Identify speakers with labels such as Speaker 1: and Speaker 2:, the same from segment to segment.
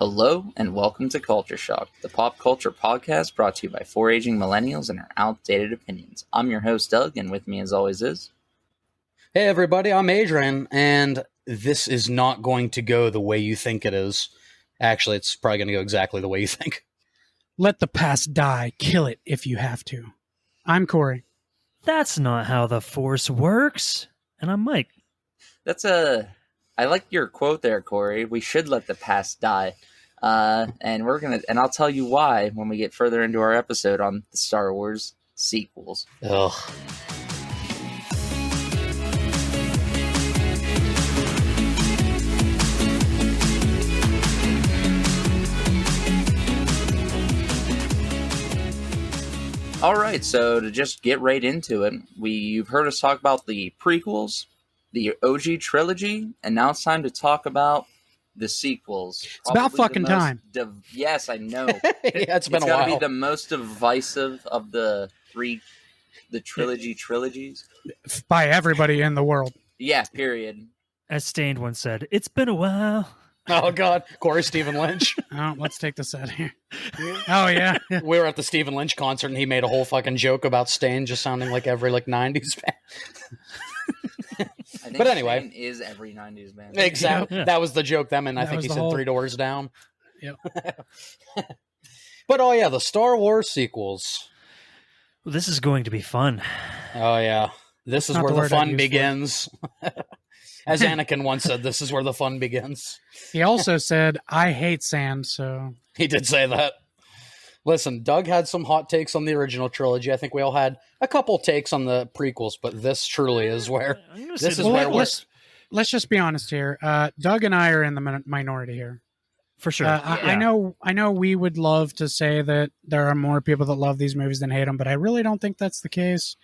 Speaker 1: Hello and welcome to Culture Shock, the pop culture podcast brought to you by four aging millennials and our outdated opinions. I'm your host, Doug, and with me as always is...
Speaker 2: Hey everybody, I'm Adrian, and this is not going to go the way you think it is. Actually, it's probably going to go exactly the way you think.
Speaker 3: Let the past die. Kill it if you have to. I'm Corey.
Speaker 4: That's not how the Force works. And I'm Mike.
Speaker 1: I like your quote there, Corey. We should let the past die. And I'll tell you why when we get further into our episode on the Star Wars sequels.
Speaker 2: Ugh.
Speaker 1: All right, so to just get right into it, you've heard us talk about the prequels, the OG trilogy, and now it's time to talk about the sequels.
Speaker 3: It's about fucking time.
Speaker 1: Yes, I know.
Speaker 2: Yeah, it's been a
Speaker 1: gotta
Speaker 2: while.
Speaker 1: be the most divisive of the trilogies.
Speaker 3: By everybody in the world.
Speaker 1: Yeah, period.
Speaker 4: As Stained once said, it's been a while.
Speaker 2: Oh God, Corey Stephen Lynch.
Speaker 3: Oh, let's take this out of here. Oh yeah.
Speaker 2: We were at the Stephen Lynch concert, and he made a whole fucking joke about Stain just sounding like every 90s band.
Speaker 1: I think
Speaker 2: But anyway.
Speaker 1: Stain is every 90s band.
Speaker 2: Exactly.
Speaker 4: Yeah.
Speaker 2: That was the joke. And I
Speaker 3: That
Speaker 2: think
Speaker 3: was
Speaker 2: he
Speaker 3: the
Speaker 2: said
Speaker 3: whole-
Speaker 2: 3 Doors Down.
Speaker 3: Yep.
Speaker 2: But oh yeah, the Star Wars sequels.
Speaker 4: Well, this is going to be fun.
Speaker 2: Oh yeah, this is
Speaker 3: Not
Speaker 2: where
Speaker 3: the
Speaker 2: the
Speaker 3: word I'd
Speaker 2: fun
Speaker 3: use for it.
Speaker 2: begins. As Anakin once said, this is where the fun begins.
Speaker 3: He also said, I hate sand, so
Speaker 2: He did say that. Listen, Doug had some hot takes on the original trilogy. I think we all had a couple takes on the prequels, but this truly is where
Speaker 4: I'm gonna
Speaker 2: this
Speaker 4: say
Speaker 2: is
Speaker 4: the
Speaker 2: where
Speaker 3: Well,
Speaker 2: we're...
Speaker 3: let's just be honest here. Doug and I are in the minority here.
Speaker 4: For sure.
Speaker 3: I know we would love to say that there are more people that love these movies than hate them, but I really don't think that's the case.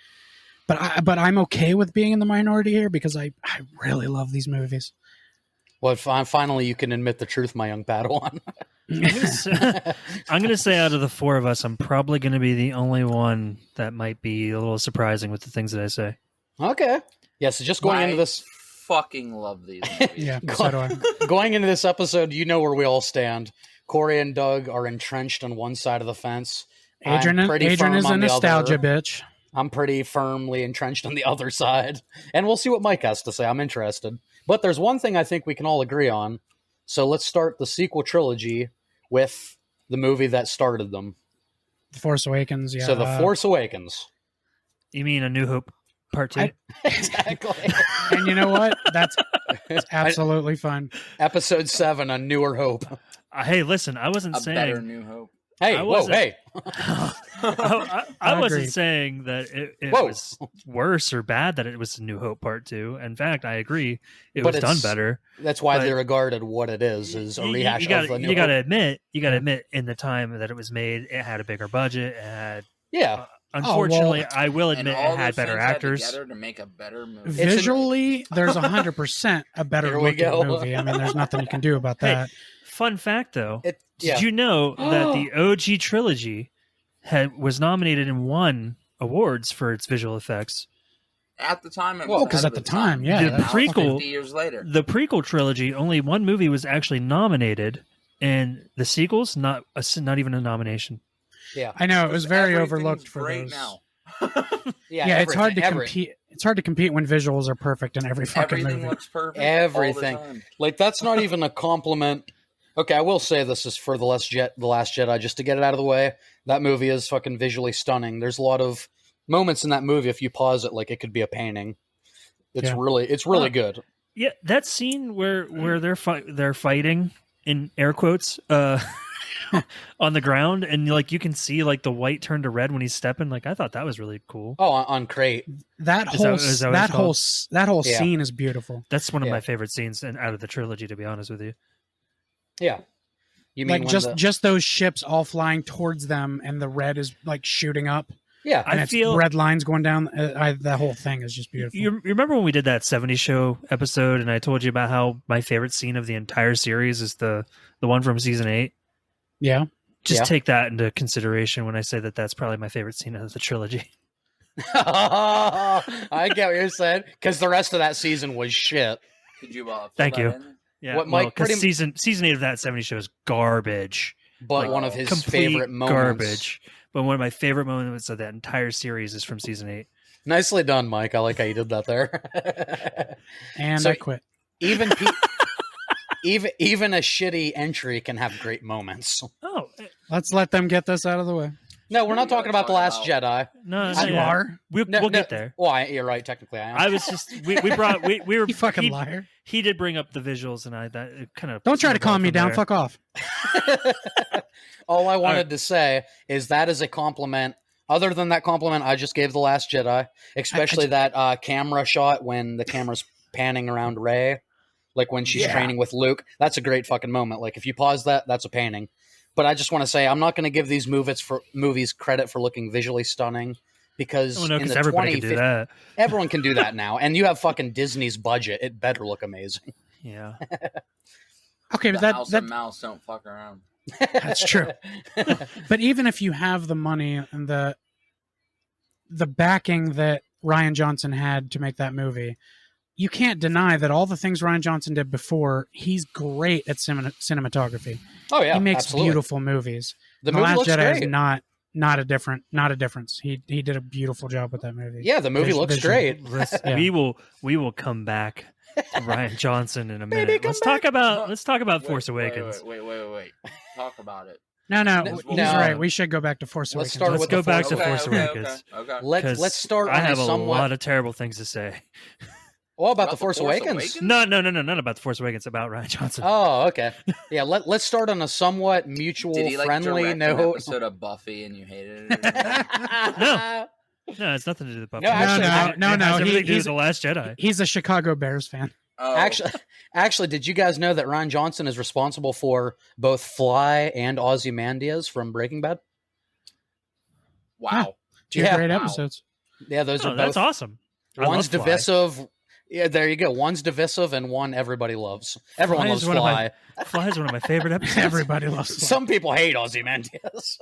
Speaker 3: But I'm okay with being in the minority here because I really love these movies.
Speaker 2: Well, finally you can admit the truth, my young Padawan.
Speaker 4: I'm going to say out of the four of us, I'm probably going to be the only one that might be a little surprising with the things that I say.
Speaker 2: Okay. Yeah, so just going into this...
Speaker 1: fucking love these movies.
Speaker 3: Yeah, so do I.
Speaker 2: Going into this episode, you know where we all stand. Corey and Doug are entrenched on one side of the fence.
Speaker 3: Adrian
Speaker 2: I'm pretty
Speaker 3: Adrian
Speaker 2: firm
Speaker 3: is a
Speaker 2: on the
Speaker 3: nostalgia
Speaker 2: other.
Speaker 3: bitch.
Speaker 2: I'm pretty firmly entrenched on the other side. And we'll see what Mike has to say. I'm interested. But there's one thing I think we can all agree on. So let's start the sequel trilogy with the movie that started them.
Speaker 3: The Force Awakens, yeah.
Speaker 2: So The Force Awakens.
Speaker 4: You mean A New Hope Part 2?
Speaker 2: Exactly.
Speaker 3: And you know what? That's absolutely fun.
Speaker 2: Episode 7, A Newer Hope.
Speaker 4: Hey, listen, I wasn't
Speaker 1: A better
Speaker 4: saying...
Speaker 1: New Hope.
Speaker 2: Hey,
Speaker 4: I
Speaker 2: whoa,
Speaker 4: wasn't-
Speaker 2: hey.
Speaker 4: I wasn't
Speaker 3: Agreed.
Speaker 4: saying that it
Speaker 2: Whoa.
Speaker 4: was worse or bad that it was New Hope Part 2. In fact, I agree. It
Speaker 2: But
Speaker 4: was done
Speaker 2: it's-
Speaker 4: better.
Speaker 2: That's why
Speaker 4: But-
Speaker 2: they regarded what it is a rehash
Speaker 4: you gotta,
Speaker 2: of the New
Speaker 4: you gotta
Speaker 2: Hope.
Speaker 4: admit, in the time that it was made, it had a bigger budget. It had,
Speaker 2: Yeah.
Speaker 4: unfortunately, I will
Speaker 1: And
Speaker 4: admit,
Speaker 1: all
Speaker 4: it had
Speaker 1: those
Speaker 4: better
Speaker 1: things had
Speaker 4: actors.
Speaker 1: together to make a better movie.
Speaker 3: Visually, there's 100% a better
Speaker 2: Here we
Speaker 3: looking
Speaker 2: go.
Speaker 3: movie. I mean, there's nothing you can do about
Speaker 4: Hey,
Speaker 3: that.
Speaker 4: Fun fact, though,
Speaker 2: Yeah.
Speaker 4: did you know that the OG trilogy was nominated and won awards for its visual effects?
Speaker 1: At the time, it
Speaker 2: Well,
Speaker 1: was
Speaker 3: 'cause
Speaker 1: ahead
Speaker 3: at
Speaker 1: of
Speaker 3: the time, yeah,
Speaker 4: The
Speaker 1: Now it's
Speaker 4: prequel-
Speaker 1: 50 years later.
Speaker 4: The prequel trilogy, only one movie was actually nominated, and the sequels, not even a nomination.
Speaker 2: Yeah.
Speaker 3: I know it was very
Speaker 1: Everything's
Speaker 3: overlooked for
Speaker 1: great
Speaker 3: those.
Speaker 1: now.
Speaker 3: Yeah, it's hard to
Speaker 2: everything.
Speaker 3: compete. It's hard to compete when visuals are perfect in every fucking
Speaker 1: Everything
Speaker 3: movie.
Speaker 1: looks perfect.
Speaker 2: Everything.
Speaker 1: All the time.
Speaker 2: Like, that's not even a compliment. Okay, I will say this is for The Last Jedi, just to get it out of the way. That movie is fucking visually stunning. There's a lot of moments in that movie, if you pause it, like it could be a painting. It's
Speaker 3: Yeah.
Speaker 2: really good.
Speaker 4: Yeah, that scene where they're fighting in air quotes on the ground, and like you can see like the white turn to red when he's stepping. Like I thought that was really cool.
Speaker 2: Oh, on Crate.
Speaker 3: That
Speaker 4: Is
Speaker 3: whole
Speaker 4: that what
Speaker 3: that
Speaker 4: it's
Speaker 3: whole
Speaker 4: called?
Speaker 3: that whole
Speaker 2: Yeah.
Speaker 3: scene is beautiful.
Speaker 4: That's one of
Speaker 2: Yeah.
Speaker 4: my favorite scenes out of the trilogy, to be honest with you.
Speaker 2: Yeah. You mean
Speaker 3: Like
Speaker 2: when
Speaker 3: just those ships all flying towards them, and the red is like shooting up,
Speaker 2: Yeah.
Speaker 3: and
Speaker 4: I
Speaker 3: it's
Speaker 4: feel-
Speaker 3: red lines going down. The whole thing is just beautiful.
Speaker 4: You remember when we did that 70s show episode, and I told you about how my favorite scene of the entire series is the one from season 8?
Speaker 3: Yeah,
Speaker 4: Just
Speaker 2: Yeah.
Speaker 4: take that into consideration when I say that that's probably my favorite scene of the trilogy.
Speaker 2: I get what you're saying. Because the rest of that season was shit.
Speaker 1: Could you? Fill
Speaker 4: Thank
Speaker 1: that
Speaker 4: you.
Speaker 1: in?
Speaker 4: Yeah,
Speaker 2: What
Speaker 4: well,
Speaker 2: Mike
Speaker 4: because
Speaker 2: pretty-
Speaker 4: season 8 of that 70 show is garbage.
Speaker 2: but
Speaker 1: Like,
Speaker 2: one of his
Speaker 4: Complete
Speaker 2: favorite moments.
Speaker 4: garbage. But one of my favorite moments of that entire series is from season 8.
Speaker 2: Nicely done, Mike. I like how you did that there.
Speaker 3: And
Speaker 2: So-
Speaker 3: I quit.
Speaker 2: even even a shitty entry can have great moments.
Speaker 4: Oh,
Speaker 3: Let's let them get this out of the way.
Speaker 2: No, we're not talking about The Last
Speaker 1: Talking
Speaker 2: Jedi.
Speaker 4: no,
Speaker 3: You
Speaker 4: yeah.
Speaker 3: are?
Speaker 4: We'll get there.
Speaker 2: Well, you're right. Technically, I am.
Speaker 4: I was just we were
Speaker 3: You fucking
Speaker 4: he,
Speaker 3: liar.
Speaker 4: he did bring up the visuals, and that it kind of
Speaker 3: Don't try to calm me down.
Speaker 4: There.
Speaker 3: Fuck off.
Speaker 2: All I wanted to say is that is a compliment. Other than that compliment I just gave The Last Jedi, especially that camera shot when the camera's panning around Rey, like when she's training with Luke. That's a great fucking moment. Like if you pause that, that's a painting. But I just want to say I'm not going to give these movies credit for looking visually stunning because
Speaker 4: Oh, no,
Speaker 2: in the
Speaker 4: everybody can do
Speaker 2: 2050
Speaker 4: that.
Speaker 2: everyone can do that now. And you have fucking Disney's budget. It better look amazing.
Speaker 4: Yeah.
Speaker 3: Okay,
Speaker 1: The
Speaker 3: but
Speaker 1: House
Speaker 3: that
Speaker 1: of Mouse don't fuck around.
Speaker 3: that's true. But even if you have the money and the backing that Rian Johnson had to make that movie, you can't deny that all the things Rian Johnson did before, he's great at cinematography.
Speaker 2: Oh yeah,
Speaker 3: He makes
Speaker 2: absolutely.
Speaker 3: beautiful movies.
Speaker 2: The
Speaker 3: The
Speaker 2: movie
Speaker 3: Last
Speaker 2: looks
Speaker 3: Jedi
Speaker 2: great.
Speaker 3: is not a difference. He did a beautiful job with that movie.
Speaker 2: Yeah, the movie looks
Speaker 3: Vision.
Speaker 2: great.
Speaker 3: Yeah.
Speaker 4: We will come back to Rian Johnson in a
Speaker 2: Baby,
Speaker 4: minute.
Speaker 2: come
Speaker 4: Let's talk about Force Awakens.
Speaker 1: Wait. Talk about it.
Speaker 3: No,
Speaker 2: No.
Speaker 3: he's right. We should go back to Force
Speaker 2: Let's
Speaker 3: Awakens.
Speaker 2: start
Speaker 4: Let's
Speaker 2: with
Speaker 4: go
Speaker 2: the
Speaker 4: back
Speaker 2: Force
Speaker 4: to Force
Speaker 2: Awakens.
Speaker 4: Awakens.
Speaker 1: Okay.
Speaker 2: Let's start.
Speaker 4: I
Speaker 2: on
Speaker 4: have
Speaker 2: a
Speaker 4: a
Speaker 2: somewhat.
Speaker 4: lot of terrible things to say.
Speaker 2: What about the
Speaker 1: The
Speaker 2: Force
Speaker 1: Force
Speaker 2: Awakens?
Speaker 1: Awakens?
Speaker 4: No, not about the Force Awakens. About Rian Johnson.
Speaker 2: Oh, okay. Yeah, let's start on a somewhat mutual,
Speaker 1: Did he like
Speaker 2: friendly
Speaker 1: direct an
Speaker 2: note.
Speaker 1: episode of Buffy and you hated it?
Speaker 4: No. No, it's nothing to do with Buffy.
Speaker 2: No, actually,
Speaker 4: It has everything to do
Speaker 3: he's
Speaker 4: with The Last Jedi.
Speaker 3: He's a Chicago Bears fan.
Speaker 1: Oh,
Speaker 2: Actually, did you guys know that Ryan Johnson is responsible for both Fly and Ozymandias from Breaking Bad?
Speaker 1: wow.
Speaker 3: Two
Speaker 2: Yeah.
Speaker 3: great
Speaker 1: Wow.
Speaker 3: episodes.
Speaker 2: Yeah, those
Speaker 4: Oh,
Speaker 2: are
Speaker 4: that's
Speaker 2: both.
Speaker 4: awesome. I
Speaker 2: One's
Speaker 4: love Fly.
Speaker 2: divisive. Yeah, there you go. One's divisive and one everybody loves. Everyone
Speaker 4: Fly
Speaker 2: loves
Speaker 4: is one of
Speaker 2: Fly.
Speaker 4: Fly is one of my favorite episodes.
Speaker 3: Everybody loves Fly.
Speaker 2: Some people hate Ozymandias.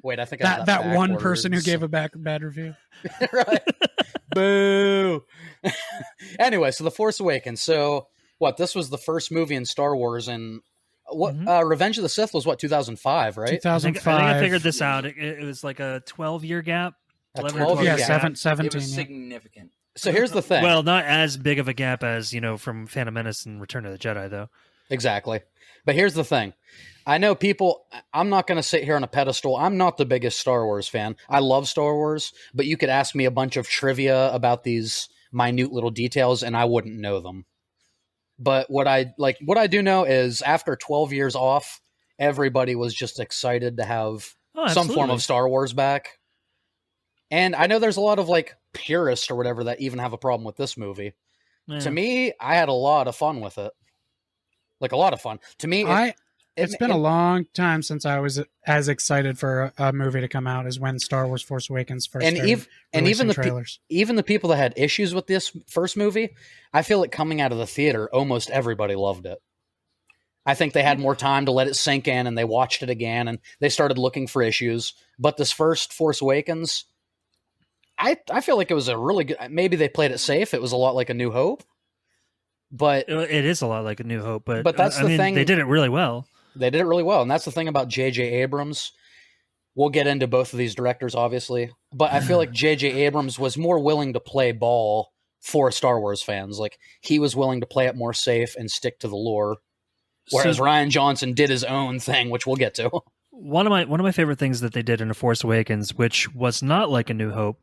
Speaker 2: Wait, I think I had
Speaker 3: that one person who
Speaker 2: backwards.
Speaker 3: gave a bad review.
Speaker 2: Right. Boo. Anyway, so The Force Awakens. So, what? This was the first movie in Star Wars, and what? Revenge of the Sith was what? 2005, right?
Speaker 4: I think
Speaker 3: 2005.
Speaker 4: I figured this out. It was like a 12-year gap.
Speaker 2: A
Speaker 4: 11 or
Speaker 2: 12
Speaker 3: Yeah,
Speaker 2: year
Speaker 4: gap.
Speaker 2: gap.
Speaker 3: 17.
Speaker 1: It was
Speaker 3: Yeah.
Speaker 1: significant.
Speaker 2: So here's the thing.
Speaker 4: Well, not as big of a gap as from Phantom Menace and Return of the Jedi, though.
Speaker 2: Exactly. But here's the thing. I know people, I'm not going to sit here on a pedestal. I'm not the biggest Star Wars fan. I love Star Wars, but you could ask me a bunch of trivia about these minute little details and I wouldn't know them. But what I do know is after 12 years off, everybody was just excited to have some form of Star Wars back. And I know there's a lot of purists or whatever that even have a problem with this movie.
Speaker 4: Yeah.
Speaker 2: To me, I had a lot of fun with it. Like a lot of fun. To me,
Speaker 3: It's been a long time since I was as excited for a movie to come out as when Star Wars Force Awakens first
Speaker 2: and
Speaker 3: started
Speaker 2: even
Speaker 3: releasing
Speaker 2: the
Speaker 3: trailers.
Speaker 2: even the people that had issues with this first movie, I feel like coming out of the theater, almost everybody loved it. I think they had more time to let it sink in, and they watched it again, and they started looking for issues. But this first Force Awakens, I feel like it was a really good. Maybe they played it safe. It was a lot like A New Hope, but
Speaker 4: It is a lot like A New Hope, but
Speaker 2: that's
Speaker 4: I
Speaker 2: the
Speaker 4: mean,
Speaker 2: thing.
Speaker 4: they did it really well.
Speaker 2: they did it really well. And that's the thing about J.J. Abrams. We'll get into both of these directors, obviously, but I feel like J.J. Abrams was more willing to play ball for Star Wars fans. Like he was willing to play it more safe and stick to the lore, whereas
Speaker 4: So-
Speaker 2: Rian Johnson did his own thing, which we'll get to.
Speaker 4: One of my favorite things that they did in A Force Awakens, which was not like A New Hope,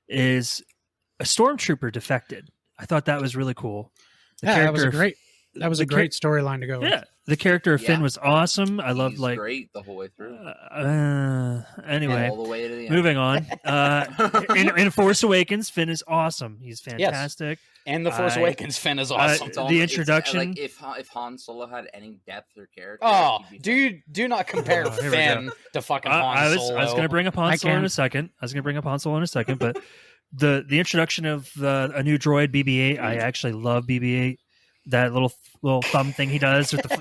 Speaker 4: is a stormtrooper defected. I thought that was really cool. The
Speaker 3: Yeah, that was a
Speaker 4: character-
Speaker 3: great. That was a
Speaker 4: the
Speaker 3: great storyline to go with.
Speaker 4: Yeah, the character of Finn
Speaker 1: Yeah.
Speaker 4: was awesome. I loved
Speaker 1: He's great the whole way through.
Speaker 4: anyway,
Speaker 1: All the way to the end.
Speaker 4: moving on. In Force Awakens, Finn is awesome. He's fantastic.
Speaker 2: And the Force
Speaker 4: I-
Speaker 2: Awakens Finn is awesome.
Speaker 1: It's
Speaker 4: the
Speaker 1: almost- it's,
Speaker 4: introduction-
Speaker 1: if Han Solo had any depth or character.
Speaker 2: Oh,
Speaker 1: he'd be
Speaker 2: do not compare
Speaker 4: Oh, here we
Speaker 2: Finn to fucking Han
Speaker 4: I was
Speaker 2: Solo.
Speaker 4: going to bring up Han
Speaker 3: I
Speaker 4: Solo in
Speaker 3: can.
Speaker 4: a second. But the introduction of a new droid BB-8, I actually love BB-8. That little thumb thing he does with the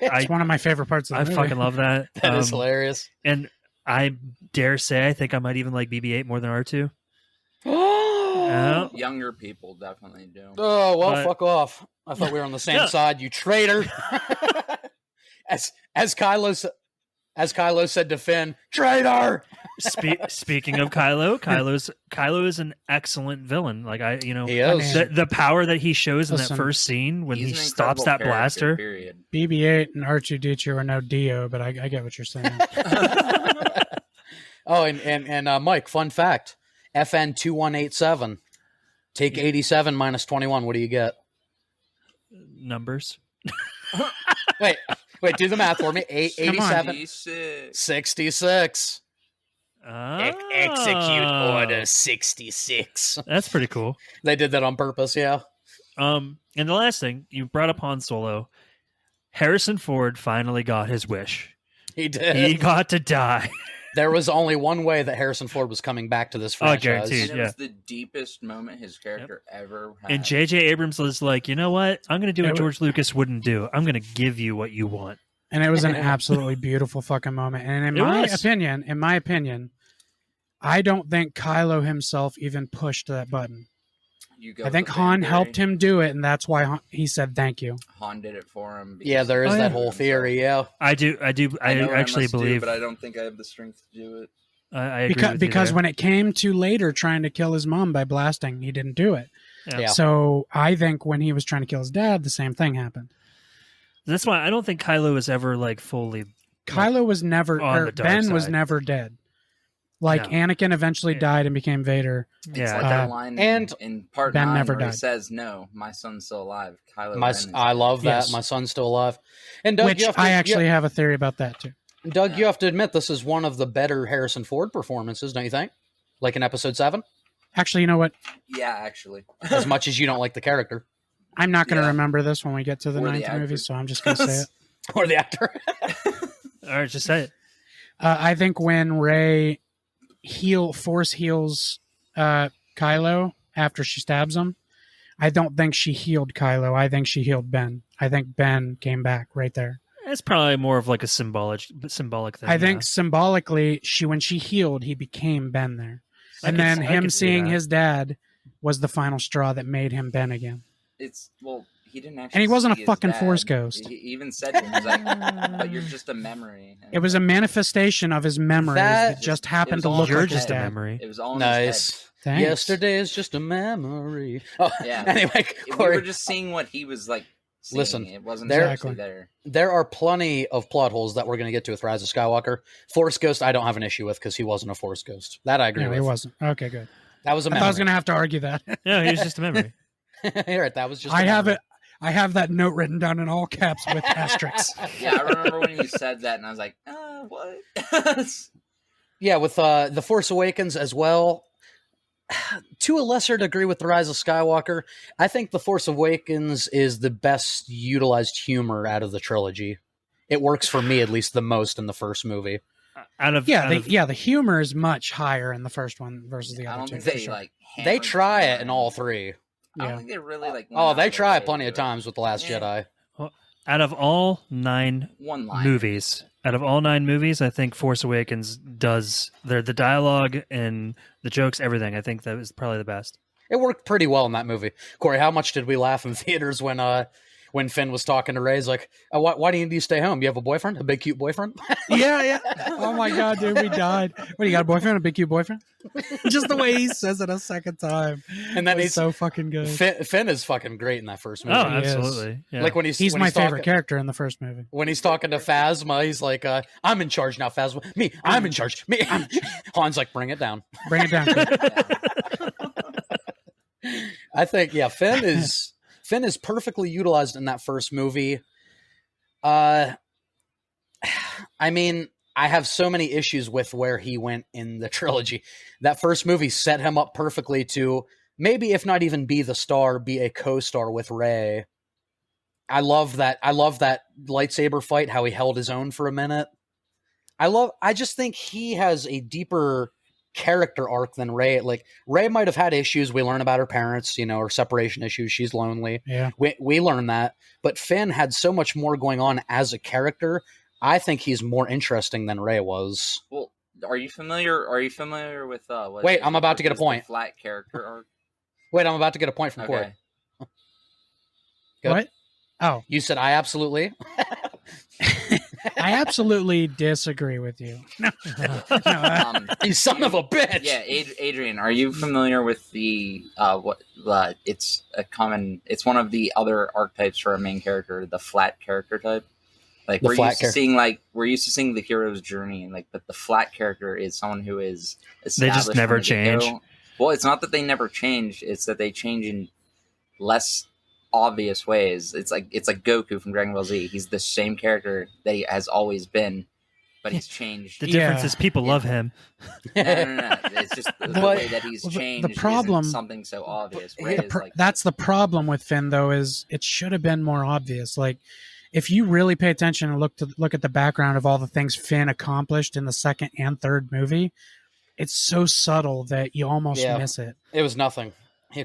Speaker 3: It's one of my favorite parts of the
Speaker 4: I
Speaker 3: movie.
Speaker 4: fucking love that.
Speaker 2: That is hilarious.
Speaker 4: And I dare say I think I might even like BB-8 more than R2. Oh.
Speaker 1: Younger people definitely do.
Speaker 2: Oh, well,
Speaker 4: But-
Speaker 2: fuck off. I thought we were on the same
Speaker 4: Yeah.
Speaker 2: side, you traitor. as Kylo said to Finn, traitor.
Speaker 4: Speaking of Kylo is an excellent villain. Like
Speaker 2: He
Speaker 3: I
Speaker 2: is.
Speaker 3: mean-
Speaker 4: the power that he shows in
Speaker 3: Listen,
Speaker 4: that first scene when
Speaker 1: He's
Speaker 4: he
Speaker 1: an
Speaker 4: stops
Speaker 1: incredible
Speaker 4: that
Speaker 1: character,
Speaker 4: blaster.
Speaker 1: Period.
Speaker 3: BB-8 and R2-D2 are no Dio, but I get what you're saying.
Speaker 2: Oh, and Mike, fun fact. FN 2187. Take 87 minus 21. What do you get?
Speaker 4: Numbers.
Speaker 2: Wait, do the math for me. 87.
Speaker 1: 86.
Speaker 2: 66. Execute
Speaker 4: Ah.
Speaker 2: order 66.
Speaker 4: That's pretty cool.
Speaker 2: They did that on purpose, yeah.
Speaker 4: And the last thing you brought up Han Solo, Harrison Ford finally got his wish.
Speaker 2: He did.
Speaker 4: He got to die.
Speaker 2: There was only one way that Harrison Ford was coming back to this franchise.
Speaker 4: guaranteed.
Speaker 1: And it
Speaker 4: Yeah.
Speaker 1: was the deepest moment his character ever had.
Speaker 4: And J.J. Abrams was like, you know what? I'm going to do what
Speaker 3: It-
Speaker 4: George Lucas wouldn't do. I'm going to give you what you want.
Speaker 3: And it was an absolutely beautiful fucking moment. And in
Speaker 4: It
Speaker 3: my
Speaker 4: was.
Speaker 3: opinion, I don't think Kylo himself even pushed that button.
Speaker 1: You go
Speaker 3: I think
Speaker 1: with
Speaker 3: Han
Speaker 1: Van
Speaker 3: helped
Speaker 1: Theory.
Speaker 3: him do it, and that's why he said thank you.
Speaker 1: Han did it for him.
Speaker 2: Yeah, there is
Speaker 3: Oh,
Speaker 2: that
Speaker 3: yeah.
Speaker 2: whole theory, yeah.
Speaker 4: I
Speaker 1: know what
Speaker 4: actually
Speaker 1: must do,
Speaker 4: believe.
Speaker 1: but I don't think I have the strength to do it.
Speaker 4: I agree with you
Speaker 3: Because
Speaker 4: there.
Speaker 3: when it came to later trying to kill his mom by blasting, he didn't do it.
Speaker 2: Yeah.
Speaker 3: So I think when he was trying to kill his dad, the same thing happened.
Speaker 4: That's why I don't think Kylo was ever like fully.
Speaker 3: Kylo was never,
Speaker 4: on
Speaker 3: or
Speaker 4: the dark
Speaker 3: Ben was
Speaker 4: side.
Speaker 3: never dead. Like
Speaker 4: No.
Speaker 3: Anakin eventually
Speaker 4: Yeah.
Speaker 3: died and became Vader.
Speaker 1: It's
Speaker 4: Yeah.
Speaker 1: like that
Speaker 3: Uh,
Speaker 1: line
Speaker 2: and
Speaker 1: in part
Speaker 3: Ben
Speaker 1: 9
Speaker 3: never
Speaker 1: where he
Speaker 3: died.
Speaker 1: says, "No, my son's still alive." Kylo
Speaker 2: My,
Speaker 1: Ren is
Speaker 2: I
Speaker 1: dead.
Speaker 2: love that.
Speaker 3: Yes.
Speaker 2: My son's still alive. And Doug,
Speaker 3: Which
Speaker 2: you have to,
Speaker 3: I actually have a theory about that too.
Speaker 2: Doug, you have to admit this is one of the better Harrison Ford performances, don't you think? Like in Episode 7?
Speaker 3: Actually, you know what?
Speaker 1: Yeah, actually.
Speaker 2: As much as you don't like the character.
Speaker 3: I'm not going to
Speaker 1: Yeah.
Speaker 3: remember this when we get to the
Speaker 1: Or the
Speaker 3: ninth
Speaker 1: actor.
Speaker 3: movie, so I'm just going to say it.
Speaker 2: Or the actor.
Speaker 4: All right, just say it.
Speaker 3: I think when Rey force heals Kylo after she stabs him, I don't think she healed Kylo. I think she healed Ben. I think Ben came back right there.
Speaker 4: It's probably more of like a symbolic thing.
Speaker 3: I think symbolically, when she healed, he became Ben there.
Speaker 4: I
Speaker 3: And
Speaker 4: could-
Speaker 3: then
Speaker 4: I
Speaker 3: him
Speaker 4: could see
Speaker 3: seeing
Speaker 4: that.
Speaker 3: his dad was the final straw that made him Ben again.
Speaker 1: It's he didn't actually.
Speaker 3: And he wasn't a
Speaker 1: see his
Speaker 3: fucking
Speaker 1: dad.
Speaker 3: Force ghost.
Speaker 1: He even said to him, "He's like, but you're just a memory." And
Speaker 3: It was a manifestation of his memories
Speaker 2: That-
Speaker 3: that just
Speaker 1: it
Speaker 3: happened
Speaker 1: was
Speaker 3: to
Speaker 1: all
Speaker 3: look
Speaker 1: in
Speaker 4: You're
Speaker 3: like
Speaker 1: his
Speaker 3: his
Speaker 4: just a
Speaker 1: head.
Speaker 3: dad.
Speaker 4: memory.
Speaker 1: It was all in his head.
Speaker 2: Nice.
Speaker 3: Thanks.
Speaker 2: Yesterday is just a memory. Oh,
Speaker 1: Yeah.
Speaker 2: Anyway,
Speaker 1: We
Speaker 2: Corey,
Speaker 1: were just seeing what he was like. Seeing.
Speaker 2: Listen,
Speaker 1: it wasn't
Speaker 2: there-
Speaker 1: actually there.
Speaker 2: there are plenty of plot holes that we're going to get to with Rise of Skywalker. Force Ghost, I don't have an issue with because he wasn't a Force Ghost. That I agree
Speaker 3: No,
Speaker 2: with.
Speaker 3: he wasn't. Okay, good.
Speaker 2: That was a
Speaker 3: I thought I
Speaker 2: memory.
Speaker 3: was going to have to argue that.
Speaker 4: No, he was just a memory.
Speaker 2: You're right, that was just.
Speaker 3: I
Speaker 2: a
Speaker 3: have
Speaker 2: memory.
Speaker 3: it. I have that note written down in all caps with asterisks.
Speaker 1: Yeah, I remember when you said that, and I was like, what?
Speaker 2: Yeah, with The Force Awakens as well. To a lesser degree with The Rise of Skywalker, I think The Force Awakens is the best utilized humor out of the trilogy. It works for me at least the most in the first movie.
Speaker 4: Out of
Speaker 3: The humor is much higher in the first one versus the
Speaker 1: I
Speaker 3: other
Speaker 1: don't
Speaker 3: two.
Speaker 1: think
Speaker 3: for
Speaker 1: they
Speaker 3: sure.
Speaker 1: like.
Speaker 2: They
Speaker 1: hammered
Speaker 2: try
Speaker 1: humor
Speaker 2: it in all three.
Speaker 1: I don't
Speaker 3: Yeah.
Speaker 1: think they really like. went
Speaker 2: Oh,
Speaker 1: out
Speaker 2: they
Speaker 1: of their
Speaker 2: try
Speaker 1: way
Speaker 2: it plenty
Speaker 1: to
Speaker 2: of
Speaker 1: do it.
Speaker 2: times with The Last
Speaker 1: Yeah.
Speaker 2: Jedi.
Speaker 4: out of all 9
Speaker 1: One line.
Speaker 4: movies, I think Force Awakens does the dialogue and the jokes, everything. I think that was probably the best.
Speaker 2: It worked pretty well in that movie. Corey, how much did we laugh in theaters when Finn was talking to Rey? He's like, why do you need to stay home? You have a boyfriend? A big, cute boyfriend?
Speaker 3: Yeah. Oh my god, dude, we died. What, you got a boyfriend? A big cute boyfriend? Just the way he says it a second time.
Speaker 2: And then
Speaker 3: was
Speaker 2: he's
Speaker 3: so fucking good.
Speaker 2: Finn is fucking great in that first movie.
Speaker 4: Oh,
Speaker 3: he is.
Speaker 4: absolutely. Yeah.
Speaker 2: Like when he's
Speaker 3: my favorite
Speaker 2: talking,
Speaker 3: character in the first movie.
Speaker 2: when he's talking to Phasma, he's like, I'm in charge now, Phasma. Me, I'm in charge. Me. Han's like, bring it down.
Speaker 3: Bring it down. Kid.
Speaker 2: I think, yeah, Finn is perfectly utilized in that first movie. I mean, I have so many issues with where he went in the trilogy. That first movie set him up perfectly to maybe, if not even be the star, be a co-star with Rey. I love that lightsaber fight, how he held his own for a minute. I just think he has a deeper character arc than Rey. Like, Rey might have had issues. We learn about her parents, her separation issues. She's lonely.
Speaker 3: Yeah.
Speaker 2: We learn that. But Finn had so much more going on as a character. I think he's more interesting than Rey was.
Speaker 1: Well, are you familiar with what
Speaker 2: Wait, I'm about to get a
Speaker 1: is the
Speaker 2: point.
Speaker 1: flat character arc?
Speaker 2: Wait, I'm about to get a point from Corey.
Speaker 1: Okay.
Speaker 2: Good.
Speaker 3: What? Oh,
Speaker 2: You said I absolutely.
Speaker 3: I absolutely disagree with you. No,
Speaker 2: You son of a bitch.
Speaker 1: Yeah, Adrian, are you familiar with the it's a common? It's one of the other archetypes for a main character, the flat character type. Like
Speaker 2: The
Speaker 1: we're
Speaker 2: flat
Speaker 1: used to seeing, the hero's journey, and but the flat character is someone who is
Speaker 4: They just
Speaker 1: established
Speaker 4: never
Speaker 1: from the get-go.
Speaker 4: change.
Speaker 1: Well, it's not that they never change; it's that they change in less obvious ways. It's like Goku from Dragon Ball Z. He's the same character that he has always been, but he's changed.
Speaker 4: The difference is people love him.
Speaker 1: No. It's just the way that he's
Speaker 3: Well,
Speaker 1: changed.
Speaker 3: the problem-
Speaker 1: isn't something so obvious. Ray is like,
Speaker 3: that's the problem with Finn, though, is it should have been more obvious. Like, if you really pay attention and look at the background of all the things Finn accomplished in the second and third movie, it's so subtle that you almost miss it.
Speaker 2: It was nothing.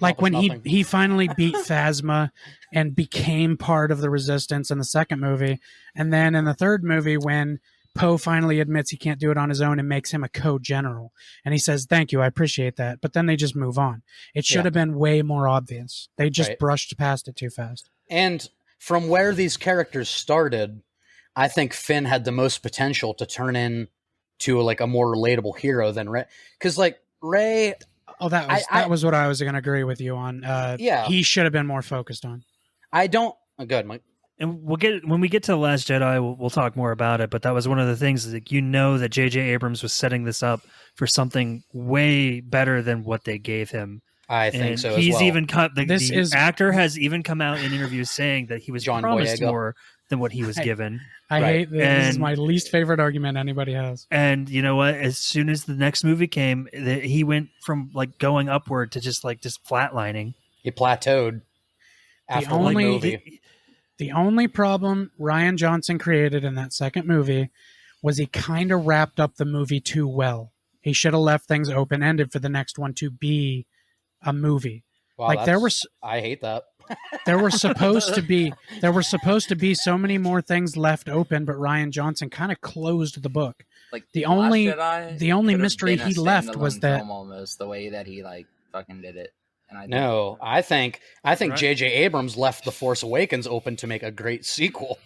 Speaker 3: Like when
Speaker 2: nothing.
Speaker 3: he finally beat Phasma and became part of the Resistance in the second movie, and then in the third movie when Poe finally admits he can't do it on his own and makes him a co-general, and he says, "Thank you, I appreciate that," but then they just move on. It should have been way more obvious. They just brushed past it too fast.
Speaker 2: And from where these characters started, I think Finn had the most potential to turn into like a more relatable hero than Rey, because like Rey.
Speaker 3: Oh, that was what I was going to agree with you on. He should have been more focused on.
Speaker 2: I don't. Oh, good, Mike.
Speaker 4: And when we get to The Last Jedi, we'll talk more about it. But that was one of the things that that J.J. Abrams was setting this up for something way better than what they gave him.
Speaker 2: I think so.
Speaker 4: He's
Speaker 2: as well.
Speaker 4: even the actor has even come out in interviews saying that he was promised more than what he was given.
Speaker 3: I hate this. This is my least favorite argument anybody has.
Speaker 4: And you know what? As soon as the next movie came, he went from like going upward to just flatlining.
Speaker 2: He plateaued after one movie.
Speaker 3: The only problem Rian Johnson created in that second movie was he kind of wrapped up the movie too well. He should have left things open-ended for the next one to be a movie.
Speaker 2: Wow,
Speaker 3: like
Speaker 2: I hate that.
Speaker 3: There were supposed to be so many more things left open, but Rian Johnson kind of closed the book.
Speaker 1: Like
Speaker 3: the only mystery he left was that
Speaker 1: almost the way that he like fucking did it. And
Speaker 2: I think J.J. Abrams left The Force Awakens open to make a great sequel.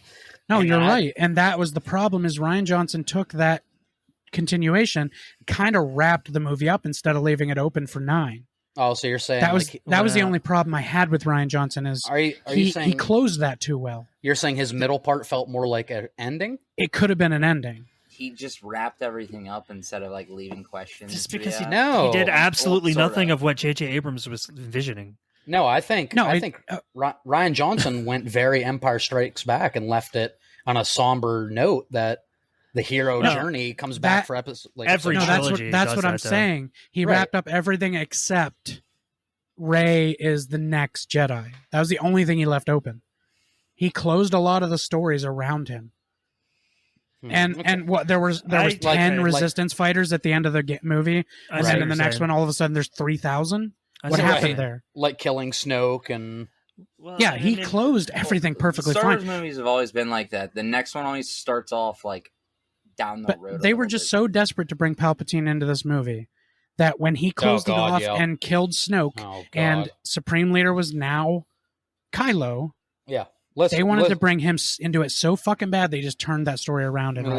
Speaker 3: No, you're right, and that was the problem. Is Rian Johnson took that continuation, kind of wrapped the movie up instead of leaving it open for 9.
Speaker 2: Oh, so you're saying
Speaker 3: that was the only problem I had with Rian Johnson is
Speaker 2: you saying,
Speaker 3: he closed that too well.
Speaker 2: You're saying his middle part felt more like an ending?
Speaker 3: It could have been an ending.
Speaker 1: He just wrapped everything up instead of like leaving questions.
Speaker 4: Just because he did absolutely nothing of what J.J. Abrams was envisioning.
Speaker 2: No, I think Rian Johnson went very Empire Strikes Back and left it on a somber note that the hero journey comes back for episode. Like,
Speaker 4: every trilogy.
Speaker 3: That's what I'm saying. He wrapped up everything except Rey is the next Jedi. That was the only thing he left open. He closed a lot of the stories around him. And what there was 10 Resistance fighters at the end of the movie, and then in the next one, all of a sudden, there's 3,000. What happened there?
Speaker 2: Like killing Snoke and.
Speaker 3: Well, he closed everything perfectly
Speaker 1: Star Wars
Speaker 3: fine.
Speaker 1: movies have always been like that. The next one always starts off like down the road.
Speaker 3: They were just so desperate to bring Palpatine into this movie that when he closed it off and killed Snoke, and Supreme Leader was now Kylo.
Speaker 2: Yeah.
Speaker 3: They wanted to bring him into it so fucking bad they just turned that story around. And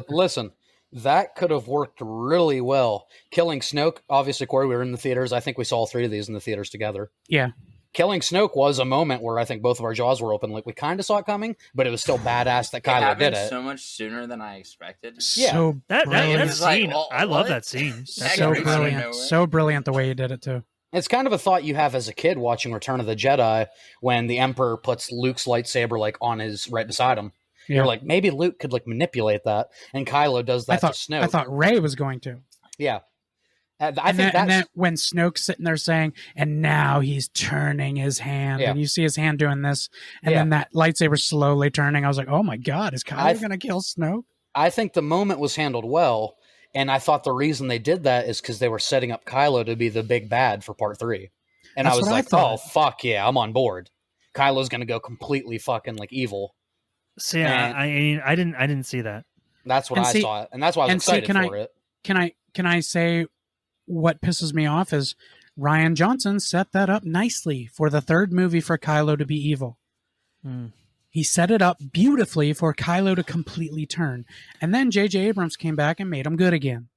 Speaker 2: listen, that could have worked really well. Killing Snoke, obviously, Corey, we were in the theaters. I think we saw all 3 of these in the theaters together.
Speaker 3: Yeah.
Speaker 2: Killing Snoke was a moment where I think both of our jaws were open. Like, we kind of saw it coming, but it was still badass that Kylo did it.
Speaker 1: So much sooner than I expected.
Speaker 2: Yeah.
Speaker 3: So
Speaker 4: that scene,
Speaker 1: like,
Speaker 4: I love that scene.
Speaker 3: So brilliant. So brilliant the way he did it, too.
Speaker 2: It's kind of a thought you have as a kid watching Return of the Jedi when the Emperor puts Luke's lightsaber like on his right beside him. Yeah. You're like, maybe Luke could like manipulate that, and Kylo does that to Snoke.
Speaker 3: I thought Rey was going to.
Speaker 2: Yeah.
Speaker 3: And then when Snoke's sitting there saying, and now he's turning his hand, and you see his hand doing this, and then that lightsaber slowly turning, I was like, oh my God, is Kylo going to kill Snoke?
Speaker 2: I think the moment was handled well, and I thought the reason they did that is because they were setting up Kylo to be the big bad for part 3. And I was like, oh, fuck yeah, I'm on board. Kylo's going to go completely fucking like evil.
Speaker 4: See, I didn't see that.
Speaker 2: That's what I saw, and that's why I was excited for it.
Speaker 3: Can I say what pisses me off is Rian Johnson set that up nicely for the third movie for Kylo to be evil. He set it up beautifully for Kylo to completely turn. And then J.J. Abrams came back and made him good again.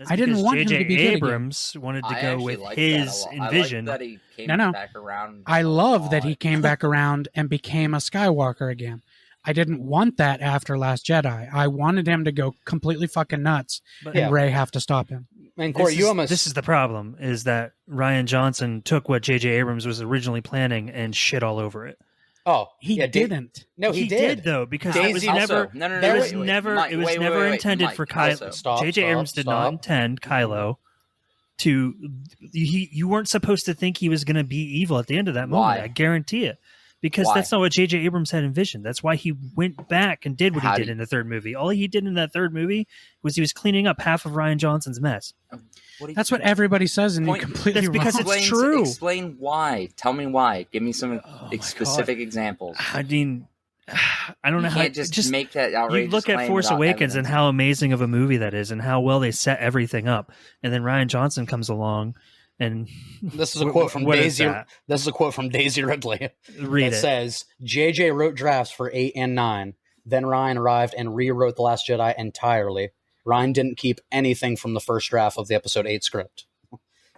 Speaker 3: I didn't want him to be good again.
Speaker 4: Abrams wanted to go with
Speaker 1: like
Speaker 4: his vision.
Speaker 1: I like that he came back around.
Speaker 3: I love that he came back around and became a Skywalker again. I didn't want that after Last Jedi. I wanted him to go completely fucking nuts and Rey have to stop him.
Speaker 2: And Corey,
Speaker 4: this is the problem, is that Rian Johnson took what J.J. Abrams was originally planning and shit all over it.
Speaker 2: Oh,
Speaker 3: he didn't.
Speaker 2: No, he did
Speaker 4: though, because
Speaker 2: Daisy,
Speaker 4: it was never.
Speaker 1: It
Speaker 4: was never intended for Kylo. J.J. Abrams did not intend Kylo to. You weren't supposed to think he was going to be evil at the end of that movie. I guarantee it, because that's not what J.J. Abrams had envisioned. That's why he went back and did what he did in the third movie. All he did in that third movie was he was cleaning up half of Rian Johnson's mess.
Speaker 3: That's what everybody says, and you're completely wrong.
Speaker 4: Because it's true.
Speaker 1: Explain why. Tell me why. Give me some specific examples.
Speaker 4: I mean, I don't know how.
Speaker 1: Just make that outrageous.
Speaker 4: You look at Force Awakens and how amazing of a movie that is, and how well they set everything up, and then Rian Johnson comes along, and
Speaker 2: this is a quote from Daisy. This is a quote from Daisy Ridley. Read it. Says JJ wrote drafts for 8 and 9. Then Rian arrived and rewrote The Last Jedi entirely. Rian didn't keep anything from the first draft of the episode 8 script.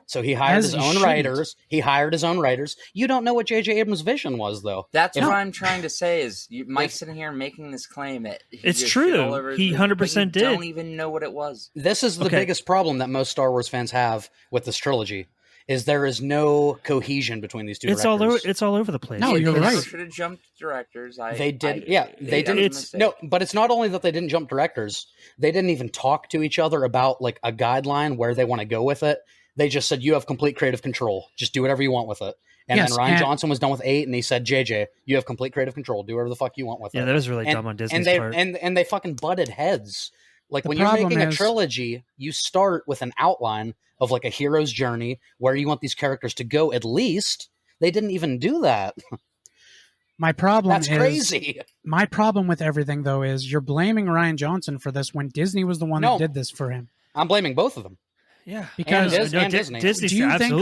Speaker 2: So he hired his own writers. He hired his own writers. You don't know what J.J. Abrams' vision was, though.
Speaker 1: That's what I'm trying to say is Mike's sitting here making this claim that
Speaker 4: it's true. He 100% did.
Speaker 1: Don't even know what it was.
Speaker 2: This is the biggest problem that most Star Wars fans have with this trilogy. Is there is no cohesion between these two directors.
Speaker 4: It's all over the place.
Speaker 3: No, you're right.
Speaker 1: They should have jumped directors.
Speaker 2: They did. They didn't. No, but it's not only that they didn't jump directors. They didn't even talk to each other about like a guideline where they want to go with it. They just said, you have complete creative control. Just do whatever you want with it. And then Rian Johnson was done with 8, and he said, JJ, you have complete creative control. Do whatever the fuck you want with it.
Speaker 4: Yeah, that was really dumb on Disney's part.
Speaker 2: And they fucking butted heads. Like when you're making a trilogy, you start with an outline of like a hero's journey, where you want these characters to go at least. They didn't even do that. That's crazy.
Speaker 3: My problem with everything, though, is you're blaming Rian Johnson for this when Disney was the one that did this for him.
Speaker 2: I'm blaming both of them.
Speaker 4: Yeah,
Speaker 2: because Disney.
Speaker 3: Do you think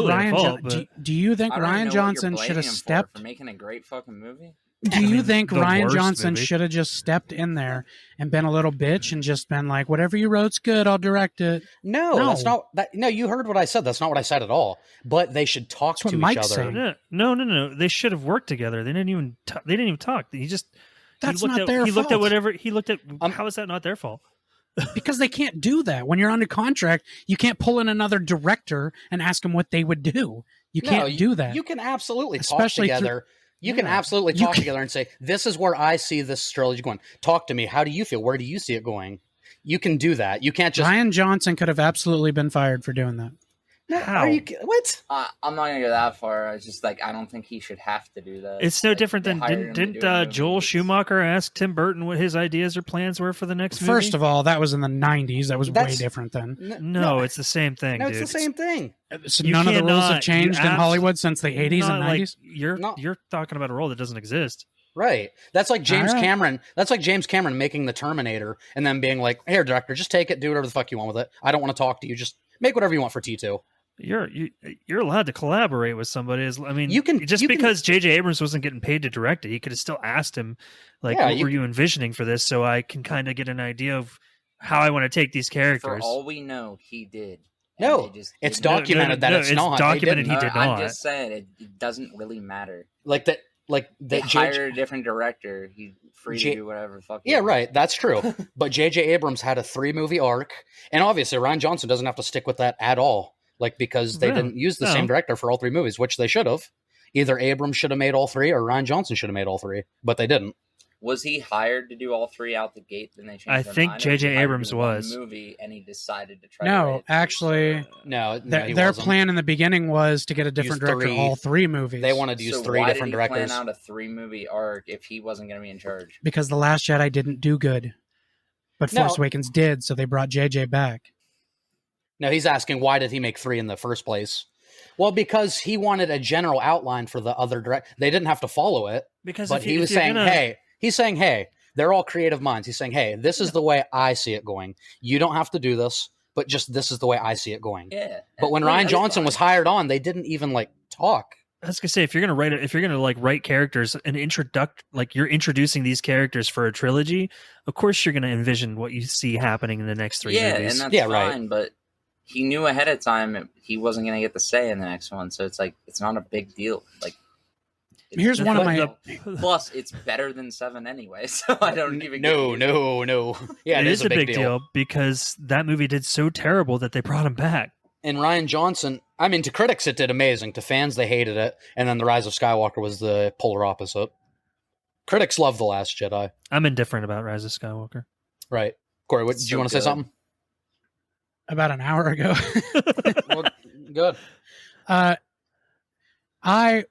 Speaker 3: Rian Johnson should have stepped
Speaker 1: for making a great fucking movie?
Speaker 3: Do you think Rian Johnson should have just stepped in there and been a little bitch and just been like, whatever you wrote's good, I'll direct it?
Speaker 2: No, that's not that. No, you heard what I said. That's not what I said at all. But they should talk to each other.
Speaker 4: No. They should have worked together. They didn't even talk.
Speaker 3: That's not their fault.
Speaker 4: He looked at whatever. He looked at. How is that not their fault?
Speaker 3: Because they can't do that. When you're under contract, you can't pull in another director and ask them what they would do. You can't do that.
Speaker 2: You can absolutely talk together. You can absolutely talk together and say, this is where I see this trilogy going. Talk to me. How do you feel? Where do you see it going? You can do that. You can't just...
Speaker 3: Rian Johnson could have absolutely been fired for doing that.
Speaker 2: How? What?
Speaker 1: I'm not going to go that far. It's just like, I don't think he should have to do that.
Speaker 4: It's no different than... Didn't Joel Schumacher ask Tim Burton what his ideas or plans were for the next movie?
Speaker 3: First of all, that was in the 90s. That was way different then.
Speaker 4: No, it's the same thing,
Speaker 2: dude.
Speaker 4: No,
Speaker 2: it's the same thing.
Speaker 3: So none of the rules have changed in Hollywood since the 80s and 90s?
Speaker 4: You're talking about a role that doesn't exist.
Speaker 2: Right. That's like James Cameron. That's like James Cameron making the Terminator and then being like, here, director, just take it, do whatever the fuck you want with it. I don't want to talk to you. Just make whatever you want for T2.
Speaker 4: You're allowed to collaborate with somebody. Because J.J. Abrams wasn't getting paid to direct it, he could have still asked him, like, what were you envisioning for this, so I can kind of get an idea of how I want to take these characters.
Speaker 1: For all we know, he did.
Speaker 2: No, it's documented that it's not.
Speaker 4: It's documented he did not.
Speaker 1: I'm just saying it doesn't really matter.
Speaker 2: Like that.
Speaker 1: They hired a different director. He's free to do whatever the fuck.
Speaker 2: Yeah, right. That's true. But J.J. Abrams had a 3-movie arc, and obviously Rian Johnson doesn't have to stick with that at all. Like, because they didn't use the same director for all 3 movies, which they should have. Either Abrams should have made all 3, or Rian Johnson should have made all 3, but they didn't.
Speaker 1: Was he hired to do all 3 out the gate? Then they changed.
Speaker 4: I think J.J. Abrams was
Speaker 1: movie, and he decided to try.
Speaker 3: No, actually,
Speaker 2: no.
Speaker 3: Their plan in the beginning was to get a different director all 3 movies.
Speaker 2: They wanted to use 3 different directors.
Speaker 1: Why did he plan out a 3-movie arc if he wasn't going to be in charge?
Speaker 3: Because The Last Jedi didn't do good, but Force Awakens did, so they brought J.J. back.
Speaker 2: No, he's asking why did he make 3 in the first place? Well, because he wanted a general outline for the other direct. They didn't have to follow it. But he was saying, hey, they're all creative minds. He's saying, hey, this is the way I see it going. You don't have to do this, but just this is the way I see it going.
Speaker 1: Yeah.
Speaker 2: But when Rian Johnson was hired on, they didn't even like talk.
Speaker 4: I was gonna say, if you're gonna write characters and you're introducing these characters for a trilogy, of course you're gonna envision what you see happening in the next 3 movies.
Speaker 1: And that's fine, but he knew ahead of time he wasn't gonna get the say in the next one, so it's like it's not a big deal. Like,
Speaker 3: here's one of my
Speaker 1: plus it's better than 7 anyway, so I don't even
Speaker 2: no. Yeah,
Speaker 4: it is a big deal because that movie did so terrible that they brought him back.
Speaker 2: And Rian Johnson, I mean, to critics, it did amazing. To fans, they hated it. And then The Rise of Skywalker was the polar opposite. Critics love The Last Jedi.
Speaker 4: I'm indifferent about Rise of Skywalker.
Speaker 2: Right. Corey, did you want to say something?
Speaker 3: About an hour ago.
Speaker 2: Well, good.
Speaker 3: I